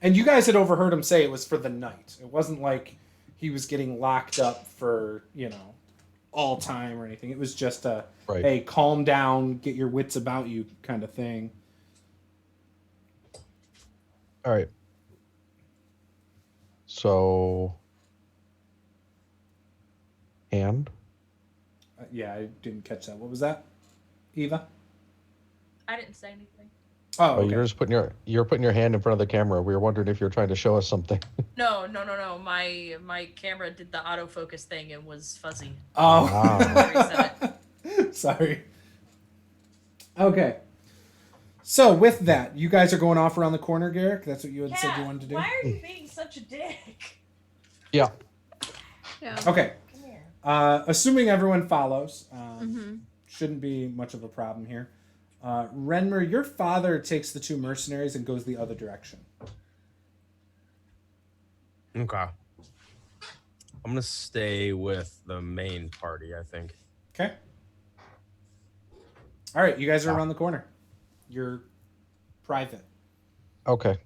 And you guys had overheard him say it was for the night. It wasn't like he was getting locked up for, all time or anything. It was just a, hey, calm down, get your wits about you kind of thing. All right. So, and? Yeah, I didn't catch that. What was that, Eva? I didn't say anything. Oh, okay. You're just putting your hand in front of the camera. We were wondering if you were trying to show us something. No. My camera did the autofocus thing and was fuzzy. Oh. Wow. Sorry. Okay. So with that, you guys are going off around the corner, Garrick? That's what you had said you wanted to do? Why are you being such a dick? Yeah. Okay. Come here. Assuming everyone follows, shouldn't be much of a problem here. Renmer, your father takes the two mercenaries and goes the other direction. Okay. I'm gonna stay with the main party, I think. Okay. All right, you guys are around the corner. You're private. Okay.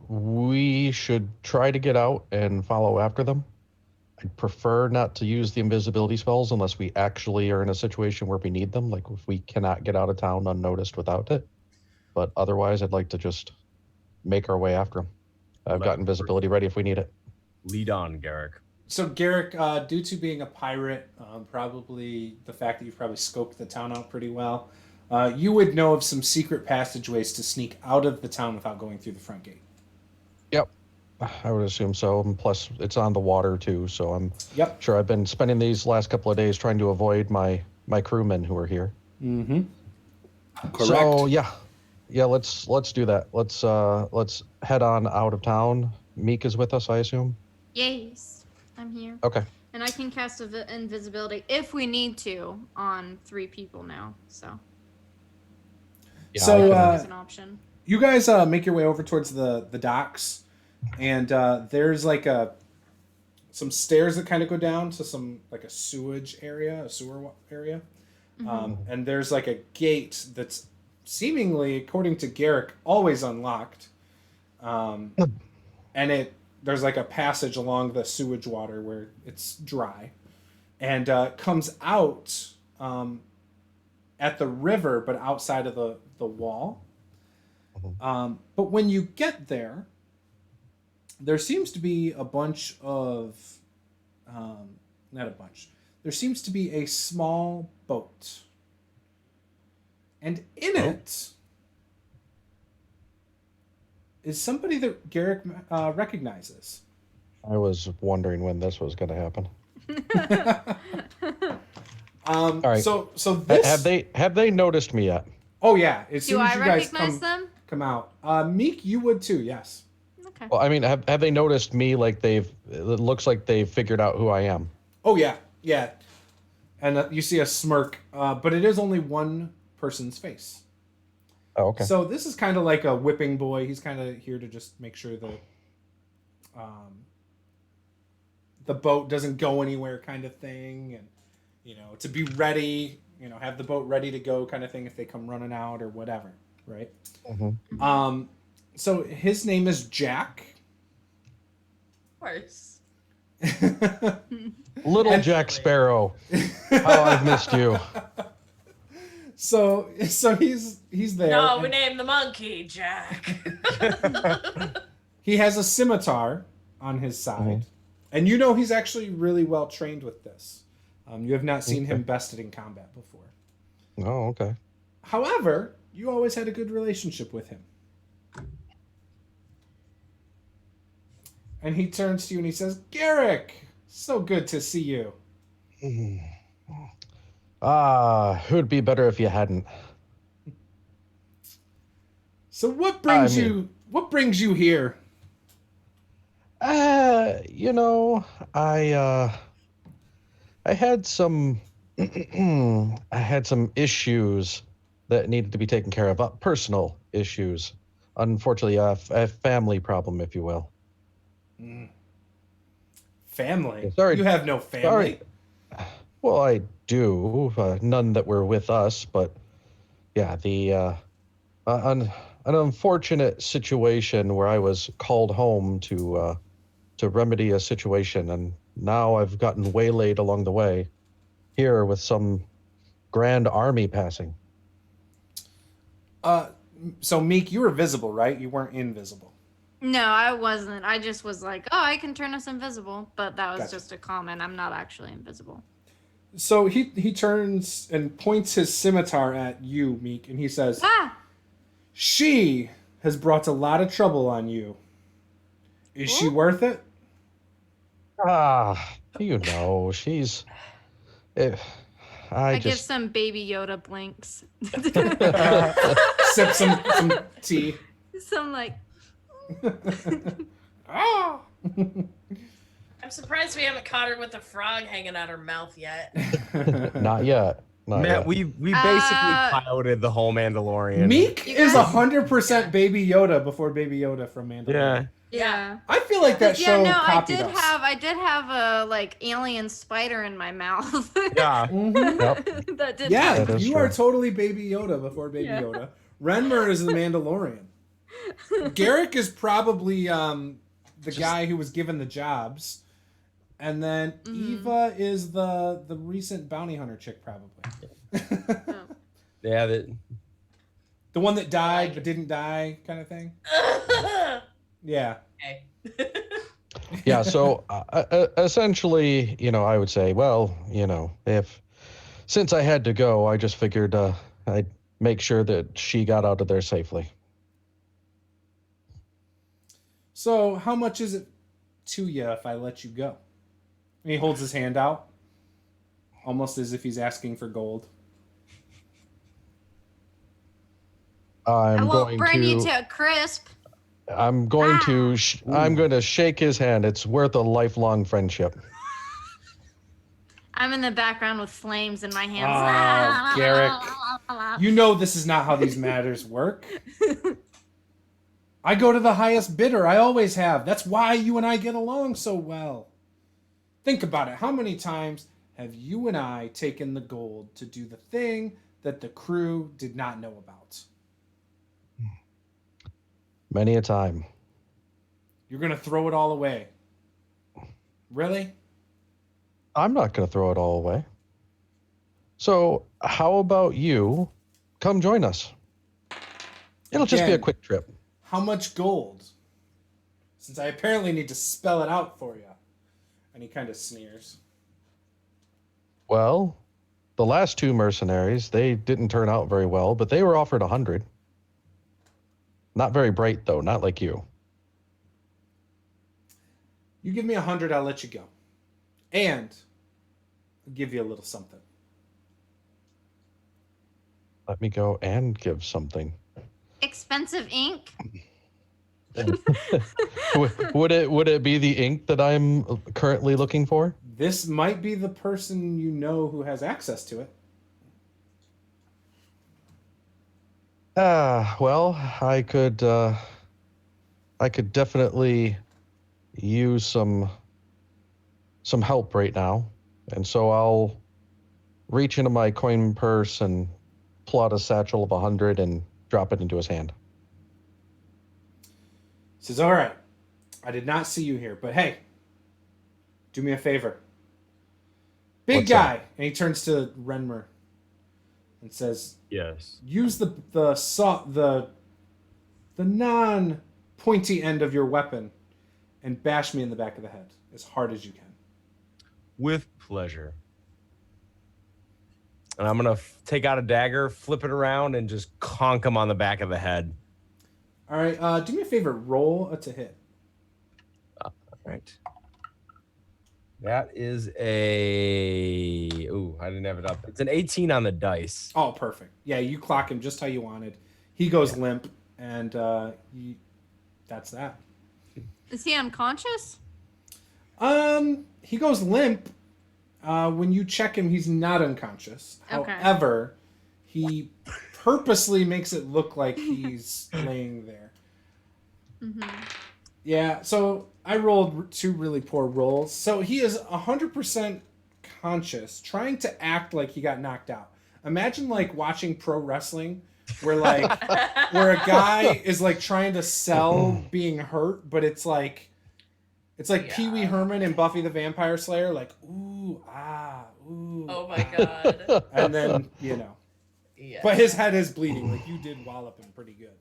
We should try to get out and follow after them. I'd prefer not to use the invisibility spells unless we actually are in a situation where we need them, like if we cannot get out of town unnoticed without it. But otherwise, I'd like to just make our way after them. I've got invisibility ready if we need it. Lead on, Garrick. So Garrick, due to being a pirate, probably the fact that you've probably scoped the town out pretty well, you would know of some secret passageways to sneak out of the town without going through the front gate. Yep. I would assume so. And plus, it's on the water too, so I'm sure I've been spending these last couple of days trying to avoid my crewmen who are here. Mm-hmm. Correct. So yeah. Let's do that. Let's head on out of town. Meek is with us, I assume. Yes, I'm here. Okay. And I can cast invisibility if we need to on 3 people now. So. Yeah, So that's an option. you guys make your way over towards the docks, and there's like some stairs that kind of go down to some like a sewer area, and there's like a gate that's seemingly, according to Garrick, always unlocked, and there's like a passage along the sewage water where it's dry, and comes out at the river, but outside of the wall. But when you get there, there seems to be a bunch of, not a bunch, there seems to be a small boat. And in it is somebody that Garrick recognizes. I was wondering when this was going to happen. All right. So this Have they noticed me yet? Oh yeah, as soon Do as I you guys recognize them? come out, Meek, you would too. Yes. Okay. Well, I mean, have they noticed me? Like it looks like they've figured out who I am. Oh yeah, yeah. And you see a smirk, but it is only one person's face. Oh, okay. So this is kind of like a whipping boy. He's kind of here to just make sure that the boat doesn't go anywhere, kind of thing, and to be ready. Have the boat ready to go, kind of thing, if they come running out or whatever, right? Mm-hmm. So his name is Jack. Of course. Little Jack Sparrow. Oh, I've missed you. So he's there. No, we named the monkey Jack. He has a scimitar on his side, and he's actually really well trained with this. You have not seen him bested in combat before. Oh, okay. However, you always had a good relationship with him. And he turns to you and he says, Garrick, so good to see you. It would be better if you hadn't. So what brings you here? I had some issues that needed to be taken care of, personal issues. Unfortunately, a family problem, if you will. Family? Sorry. You have no family. Sorry. Well, I do. None that were with us, but yeah, an unfortunate situation where I was called home to remedy a situation, and now I've gotten waylaid along the way here with some grand army passing. So Meek, you were visible, right? You weren't invisible. No, I wasn't. I just was like, oh, I can turn us invisible. But that was Gotcha. just a comment. I'm not actually invisible. So he turns and points his scimitar at you, Meek, and he says, she has brought a lot of trouble on you. Is she worth it? She's... I give some Baby Yoda blinks. Sip some tea. Some like... Ah! I'm surprised we haven't caught her with a frog hanging out her mouth yet. Not yet. Not Matt, yet. we basically piloted the whole Mandalorian. Meek You is guys- 100% Baby Yoda before Baby Yoda from Mandalorian. Yeah. I feel like that show copied us. I did have a like alien spider in my mouth. Yeah. Mhm. Yep. That did. Yeah, That is you true. are totally Baby Yoda before Baby Yeah. Yoda. Renmer is the Mandalorian. Garrick is probably the guy who was given the jobs. And then Eva is the recent bounty hunter chick, probably. Yeah. The one that died but didn't die, kind of thing. Yeah. Okay. Yeah, so essentially, I would say, well, since I had to go, I just figured I'd make sure that she got out of there safely. So how much is it to you if I let you go? And he holds his hand out, almost as if he's asking for gold. I I'm won't going burn to. you to a crisp. I'm going to. I'm going to shake his hand. It's worth a lifelong friendship. I'm in the background with flames in my hands. Oh, Garrick. You know this is not how these matters work. I go to the highest bidder. I always have. That's why you and I get along so well. Think about it. How many times have you and I taken the gold to do the thing that the crew did not know about? Many a time. You're going to throw it all away. Really? I'm not going to throw it all away. So, how about you come join us? It'll just be a Again. quick trip. How much gold? Since I apparently need to spell it out for you. And he kind of sneers. Well, the last two mercenaries, they didn't turn out very well, but they were offered 100. Not very bright, though, not like you. You give me 100, I'll let you go. And I'll give you a little something. Let me go and give something. Expensive ink. Would it be the ink that I'm currently looking for? This might be the person you know who has access to it. Well, I could definitely use some help right now, and so I'll reach into my coin purse and pull out a satchel of 100 and drop it into his hand. Says, all right, I did not see you here, but hey, do me a favor. Big What's guy. that? And he turns to Renmer and says, Yes. use the non pointy end of your weapon and bash me in the back of the head as hard as you can. With pleasure. And I'm going to take out a dagger, flip it around, and just conk him on the back of the head. All right, do me a favor. Roll a to hit. All right. That is a... Ooh, I didn't have it up. It's an 18 on the dice. Oh, perfect. Yeah, you clock him just how you wanted. He goes limp, and that's that. Is he unconscious? He goes limp. When you check him, he's not unconscious. Okay. However, he purposely makes it look like he's laying there. Mm-hmm. Yeah, so I rolled 2 really poor rolls. So he is 100% conscious, trying to act like he got knocked out. Imagine like watching pro wrestling where where a guy is like trying to sell being hurt, but it's like Pee Wee Herman and Buffy the Vampire Slayer, like ooh, ooh. Oh my god. And then, Yeah. but his head is bleeding. Like you did wallop him pretty good.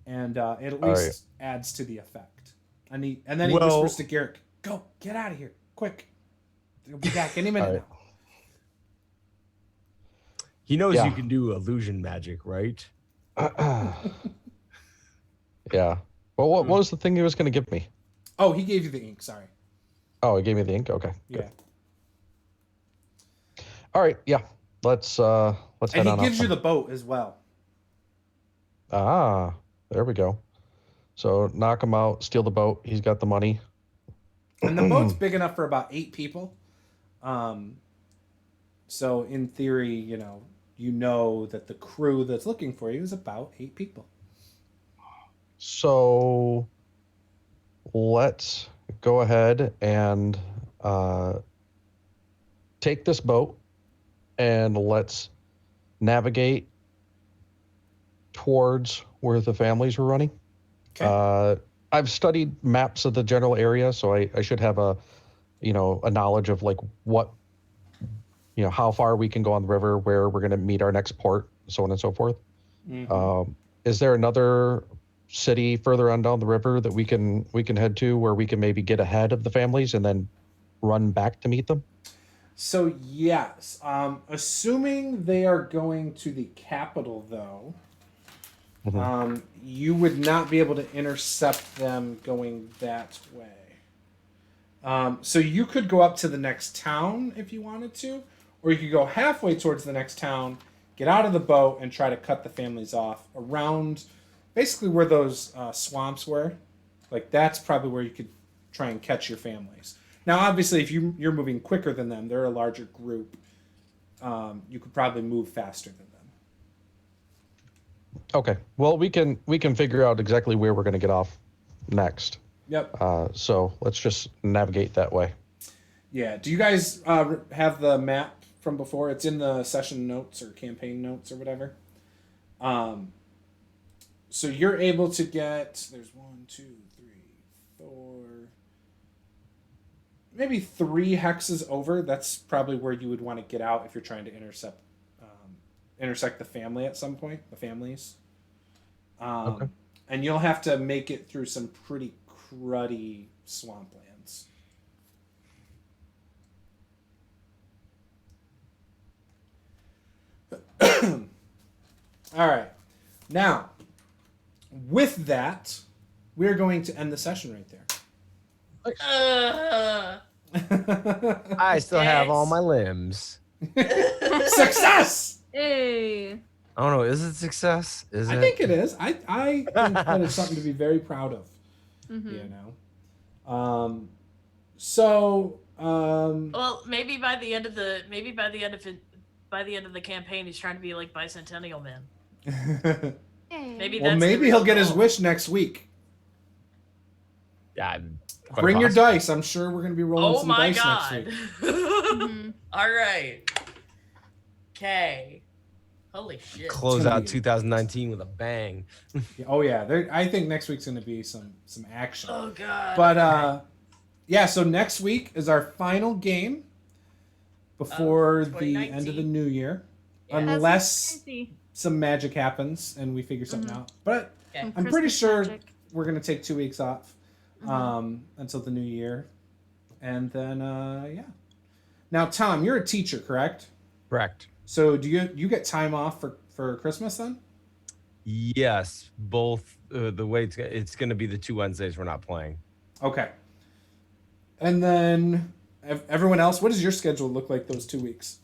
And it at least adds to the effect. And then he whispers to Garrick, "Go, get out of here, quick! He'll be back any minute now." He knows you can do illusion magic, right? Yeah. Well, what was the thing he was going to give me? Oh, he gave you the ink. Sorry. Oh, he gave me the ink. Okay. Yeah. Good. All right. Yeah. Let's head And on he gives out you then. the boat as well. Ah, there we go. So knock him out, steal the boat. He's got the money. And the boat's big enough for about 8 people. So in theory, you know that the crew that's looking for you is about 8 people. So let's go ahead and take this boat and let's navigate towards where the families were running. Okay. I've studied maps of the general area, so I should have a knowledge of like what, how far we can go on the river, where we're going to meet our next port, so on and so forth. Mm-hmm. Is there another city further on down the river that we can head to where we can maybe get ahead of the families and then run back to meet them? So yes, assuming they are going to the capital, though, you would not be able to intercept them going that way. So you could go up to the next town if you wanted to, or you could go halfway towards the next town, get out of the boat, and try to cut the families off around basically where those swamps were. Like that's probably where you could try and catch your families. Now, obviously, if you're moving quicker than them, they're a larger group. You could probably move faster than them. Okay. Well, we can figure out exactly where we're going to get off next. Yep. So let's just navigate that way. Yeah. Do you guys have the map from before? It's in the session notes or campaign notes or whatever. So you're able to get. There's 1, 2, 3, 4. Maybe 3 hexes over. That's probably where you would want to get out if you're trying to intersect the family at some point. The families. Okay. And you'll have to make it through some pretty cruddy swamplands. All right. Now, with that, we're going to end the session right there. I still have all my limbs. Success! Hey. I don't know. Is it success? I think it is. I think that is something to be very proud of. Mm-hmm. Well, maybe by the end of the campaign, he's trying to be like Bicentennial Man. Yay. Maybe Well, that's the maybe real he'll get his goal. wish next week. Yeah, quite Bring your possible. dice. I'm sure we're gonna be rolling Oh some my dice god. next week. Mhm. All right. Okay. Holy shit. Close gonna out be- 2019 with a bang. Yeah, oh yeah, I think next week's gonna be some action. Oh god. But yeah, so next week is our final game before the end of the 2019. new year, Yeah. That's unless crazy. some magic happens and we figure something out. But Okay. Some I'm pretty Christmas sure magic. we're gonna take 2 weeks off Mhm. until the new year, and then yeah. Now, Tom, you're a teacher, correct? Correct. So do you get time off for Christmas then? Yes, both. The way it's going to be the 2 Wednesdays we're not playing. Okay. And then everyone else, what does your schedule look like those 2 weeks?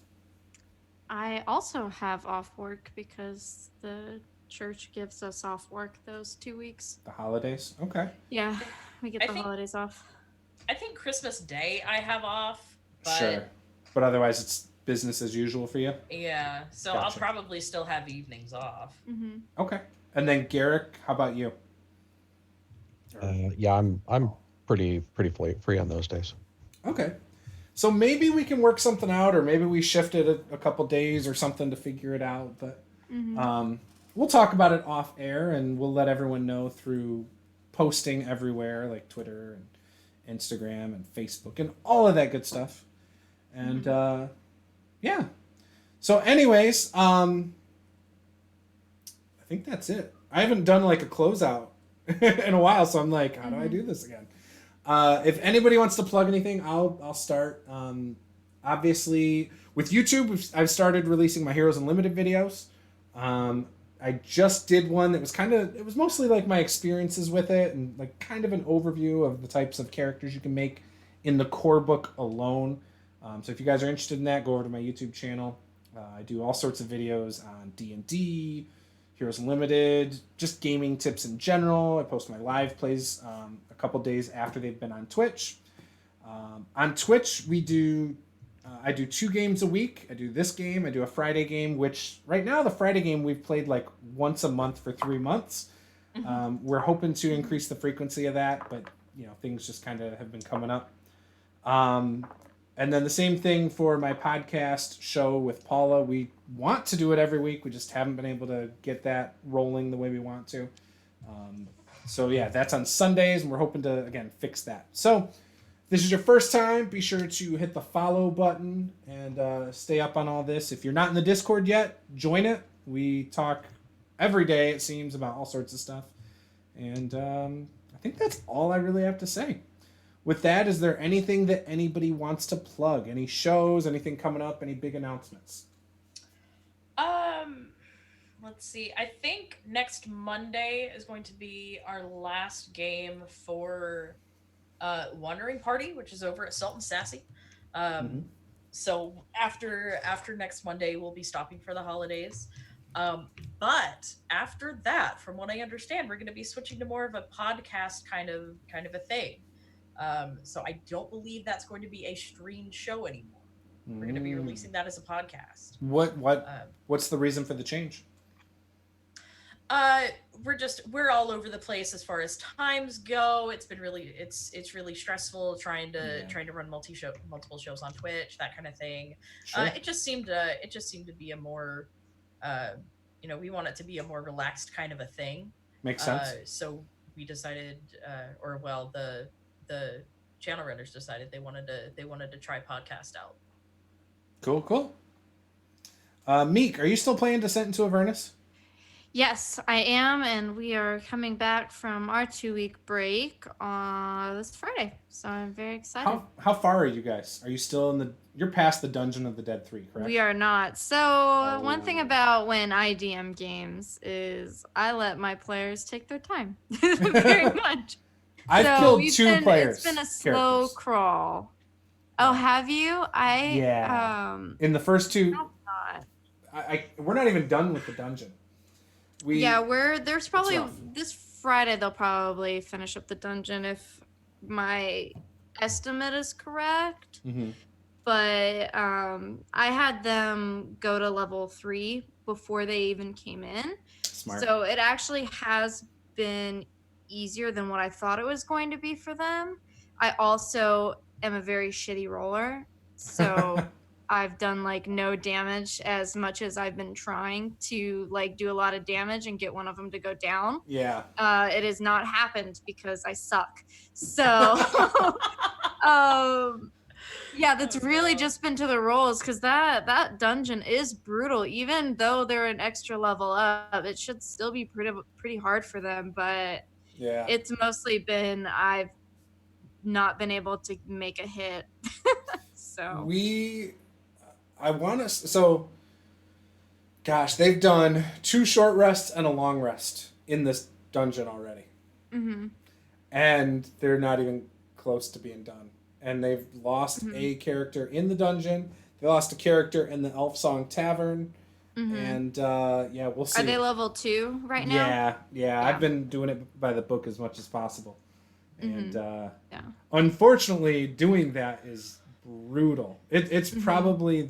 I also have off work because the church gives us off work those 2 weeks. The holidays? Okay. Yeah, we get I the think- holidays off. I think Christmas Day I have off, but Sure. But otherwise it's business as usual for you? yeah, so Gotcha. I'll probably still have evenings off. Mm-hmm. Okay. And then Garrick, how about you? Yeah, I'm pretty free on those days. Okay. So maybe we can work something out, or maybe we shift it a couple days or something to figure it out. But Mm-hmm. we'll talk about it off air, and we'll let everyone know through posting everywhere, like Twitter and Instagram and Facebook and all of that good stuff. And yeah. So, anyways, I think that's it. I haven't done like a closeout in a while, so I'm like, how do I do this again? If anybody wants to plug anything, I'll start. Obviously, with YouTube, I've started releasing my Heroes Unlimited videos. I just did one that was mostly like my experiences with it and like kind of an overview of the types of characters you can make in the core book alone. So if you guys are interested in that, go over to my YouTube channel. I do all sorts of videos on D&D, Heroes Unlimited, just gaming tips in general. I post my live plays a couple days after they've been on Twitch. On Twitch, I do 2 games a week. I do this game. I do a Friday game, which right now the Friday game we've played like once a month for 3 months. We're hoping to increase the frequency of that, but things just kind of have been coming up. And then the same thing for my podcast show with Paula. We want to do it every week. We just haven't been able to get that rolling the way we want to. So yeah, that's on Sundays, and we're hoping to, again, fix that. So if this is your first time, be sure to hit the follow button and stay up on all this. If you're not in the Discord yet, join it. We talk every day, it seems, about all sorts of stuff. And I think that's all I really have to say. With that, is there anything that anybody wants to plug? Any shows, anything coming up, any big announcements? Let's see. I think next Monday is going to be our last game for Wandering Party, which is over at Salt and Sassy. So after next Monday, we'll be stopping for the holidays. But after that, from what I understand, we're going to be switching to more of a podcast kind of a thing. So I don't believe that's going to be a streamed show anymore. We're going to be releasing that as a podcast. What's the reason for the change? We're all over the place as far as times go. It's been really it's really stressful trying to run multiple shows on Twitch, that kind of thing. Sure. It just seemed to be a more we want it to be a more relaxed kind of a thing. Makes sense. So we decided the channel runners decided they wanted to try podcast out. Cool. Meek, are you still playing Descent into Avernus? Yes, I am, and we are coming back from our 2-week break this Friday, so I'm very excited. How far are you guys? Are you still you're past the Dungeon of the Dead 3, correct? We are not. So one thing about when I DM games is I let my players take their time very much. I've killed 2 players. It's been a slow characters. crawl. Oh, have you? In the first 2, not. we're not even done with the dungeon. There's probably rough. this Friday they'll probably finish up the dungeon if my estimate is correct. Mm-hmm. but I had them go to level 3 before they even came in. Smart. So it actually has been easier than what I thought it was going to be for them. I also am a very shitty roller, so I've done like no damage as much as I've been trying to like do a lot of damage and get one of them to go down. Yeah. It has not happened because I suck. So yeah, that's really just been to the rolls, because that dungeon is brutal. Even though they're an extra level up, it should still be pretty hard for them. But Yeah. it's mostly been I've not been able to make a hit. So I want to. So, gosh, they've done 2 short rests and a long rest in this dungeon already, and they're not even close to being done. And they've lost a character in the dungeon. They lost a character in the Elf Song Tavern. And yeah, we'll see. Are they level 2 right now? Yeah. I've been doing it by the book as much as possible. And yeah. Unfortunately, doing that is brutal. It's probably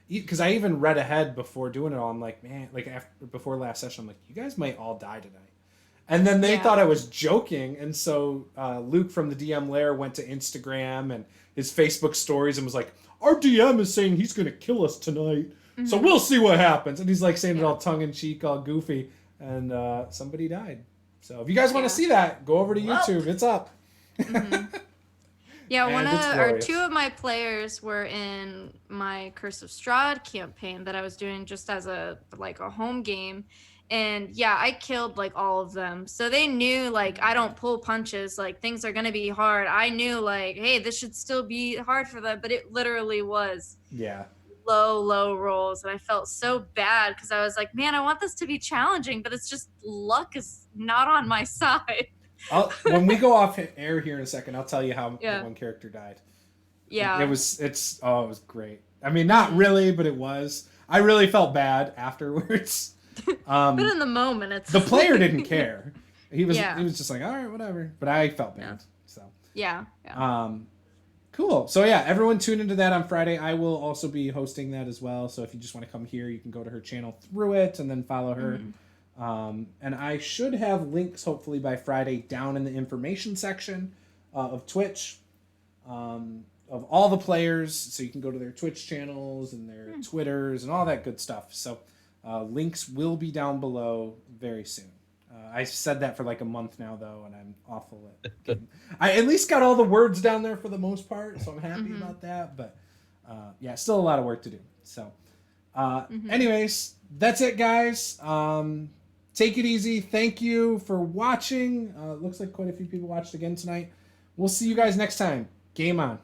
because I even read ahead before doing it all. I'm like, man, like before last session, I'm like, you guys might all die tonight. And then they thought I was joking, and so Luke from the DM Lair went to Instagram and his Facebook stories and was like, our DM is saying he's going to kill us tonight, so we'll see what happens. And he's like saying it all tongue-in-cheek, all goofy, and somebody died. So if you guys want to see that, go over to YouTube. It's up. Yeah, 2 of my players were in my Curse of Strahd campaign that I was doing just as a home game. And yeah, I killed like all of them. So they knew like I don't pull punches, like things are gonna be hard. I knew like, hey, this should still be hard for them, but it literally was low rolls. And I felt so bad because I was like, man, I want this to be challenging, but it's just luck is not on my side. When we go off air here in a second, I'll tell you how one character died. Yeah. It was great. I mean, not really, but it was. I really felt bad afterwards. But in the moment, it's the player didn't care. He was just like, all right, whatever. But I felt bad. So yeah. Cool. So yeah, everyone tune into that on Friday. I will also be hosting that as well. So if you just want to come here, you can go to her channel through it and then follow her. And I should have links hopefully by Friday down in the information section of Twitch of all the players, so you can go to their Twitch channels and their Twitters and all that good stuff. So links will be down below very soon. I said that for like a month now, though, and I'm awful at I at least got all the words down there for the most part, so I'm happy about that. But yeah, still a lot of work to do. So anyways, that's it, guys. Take it easy. Thank you for watching. Looks like quite a few people watched again tonight. We'll see you guys next time. Game on.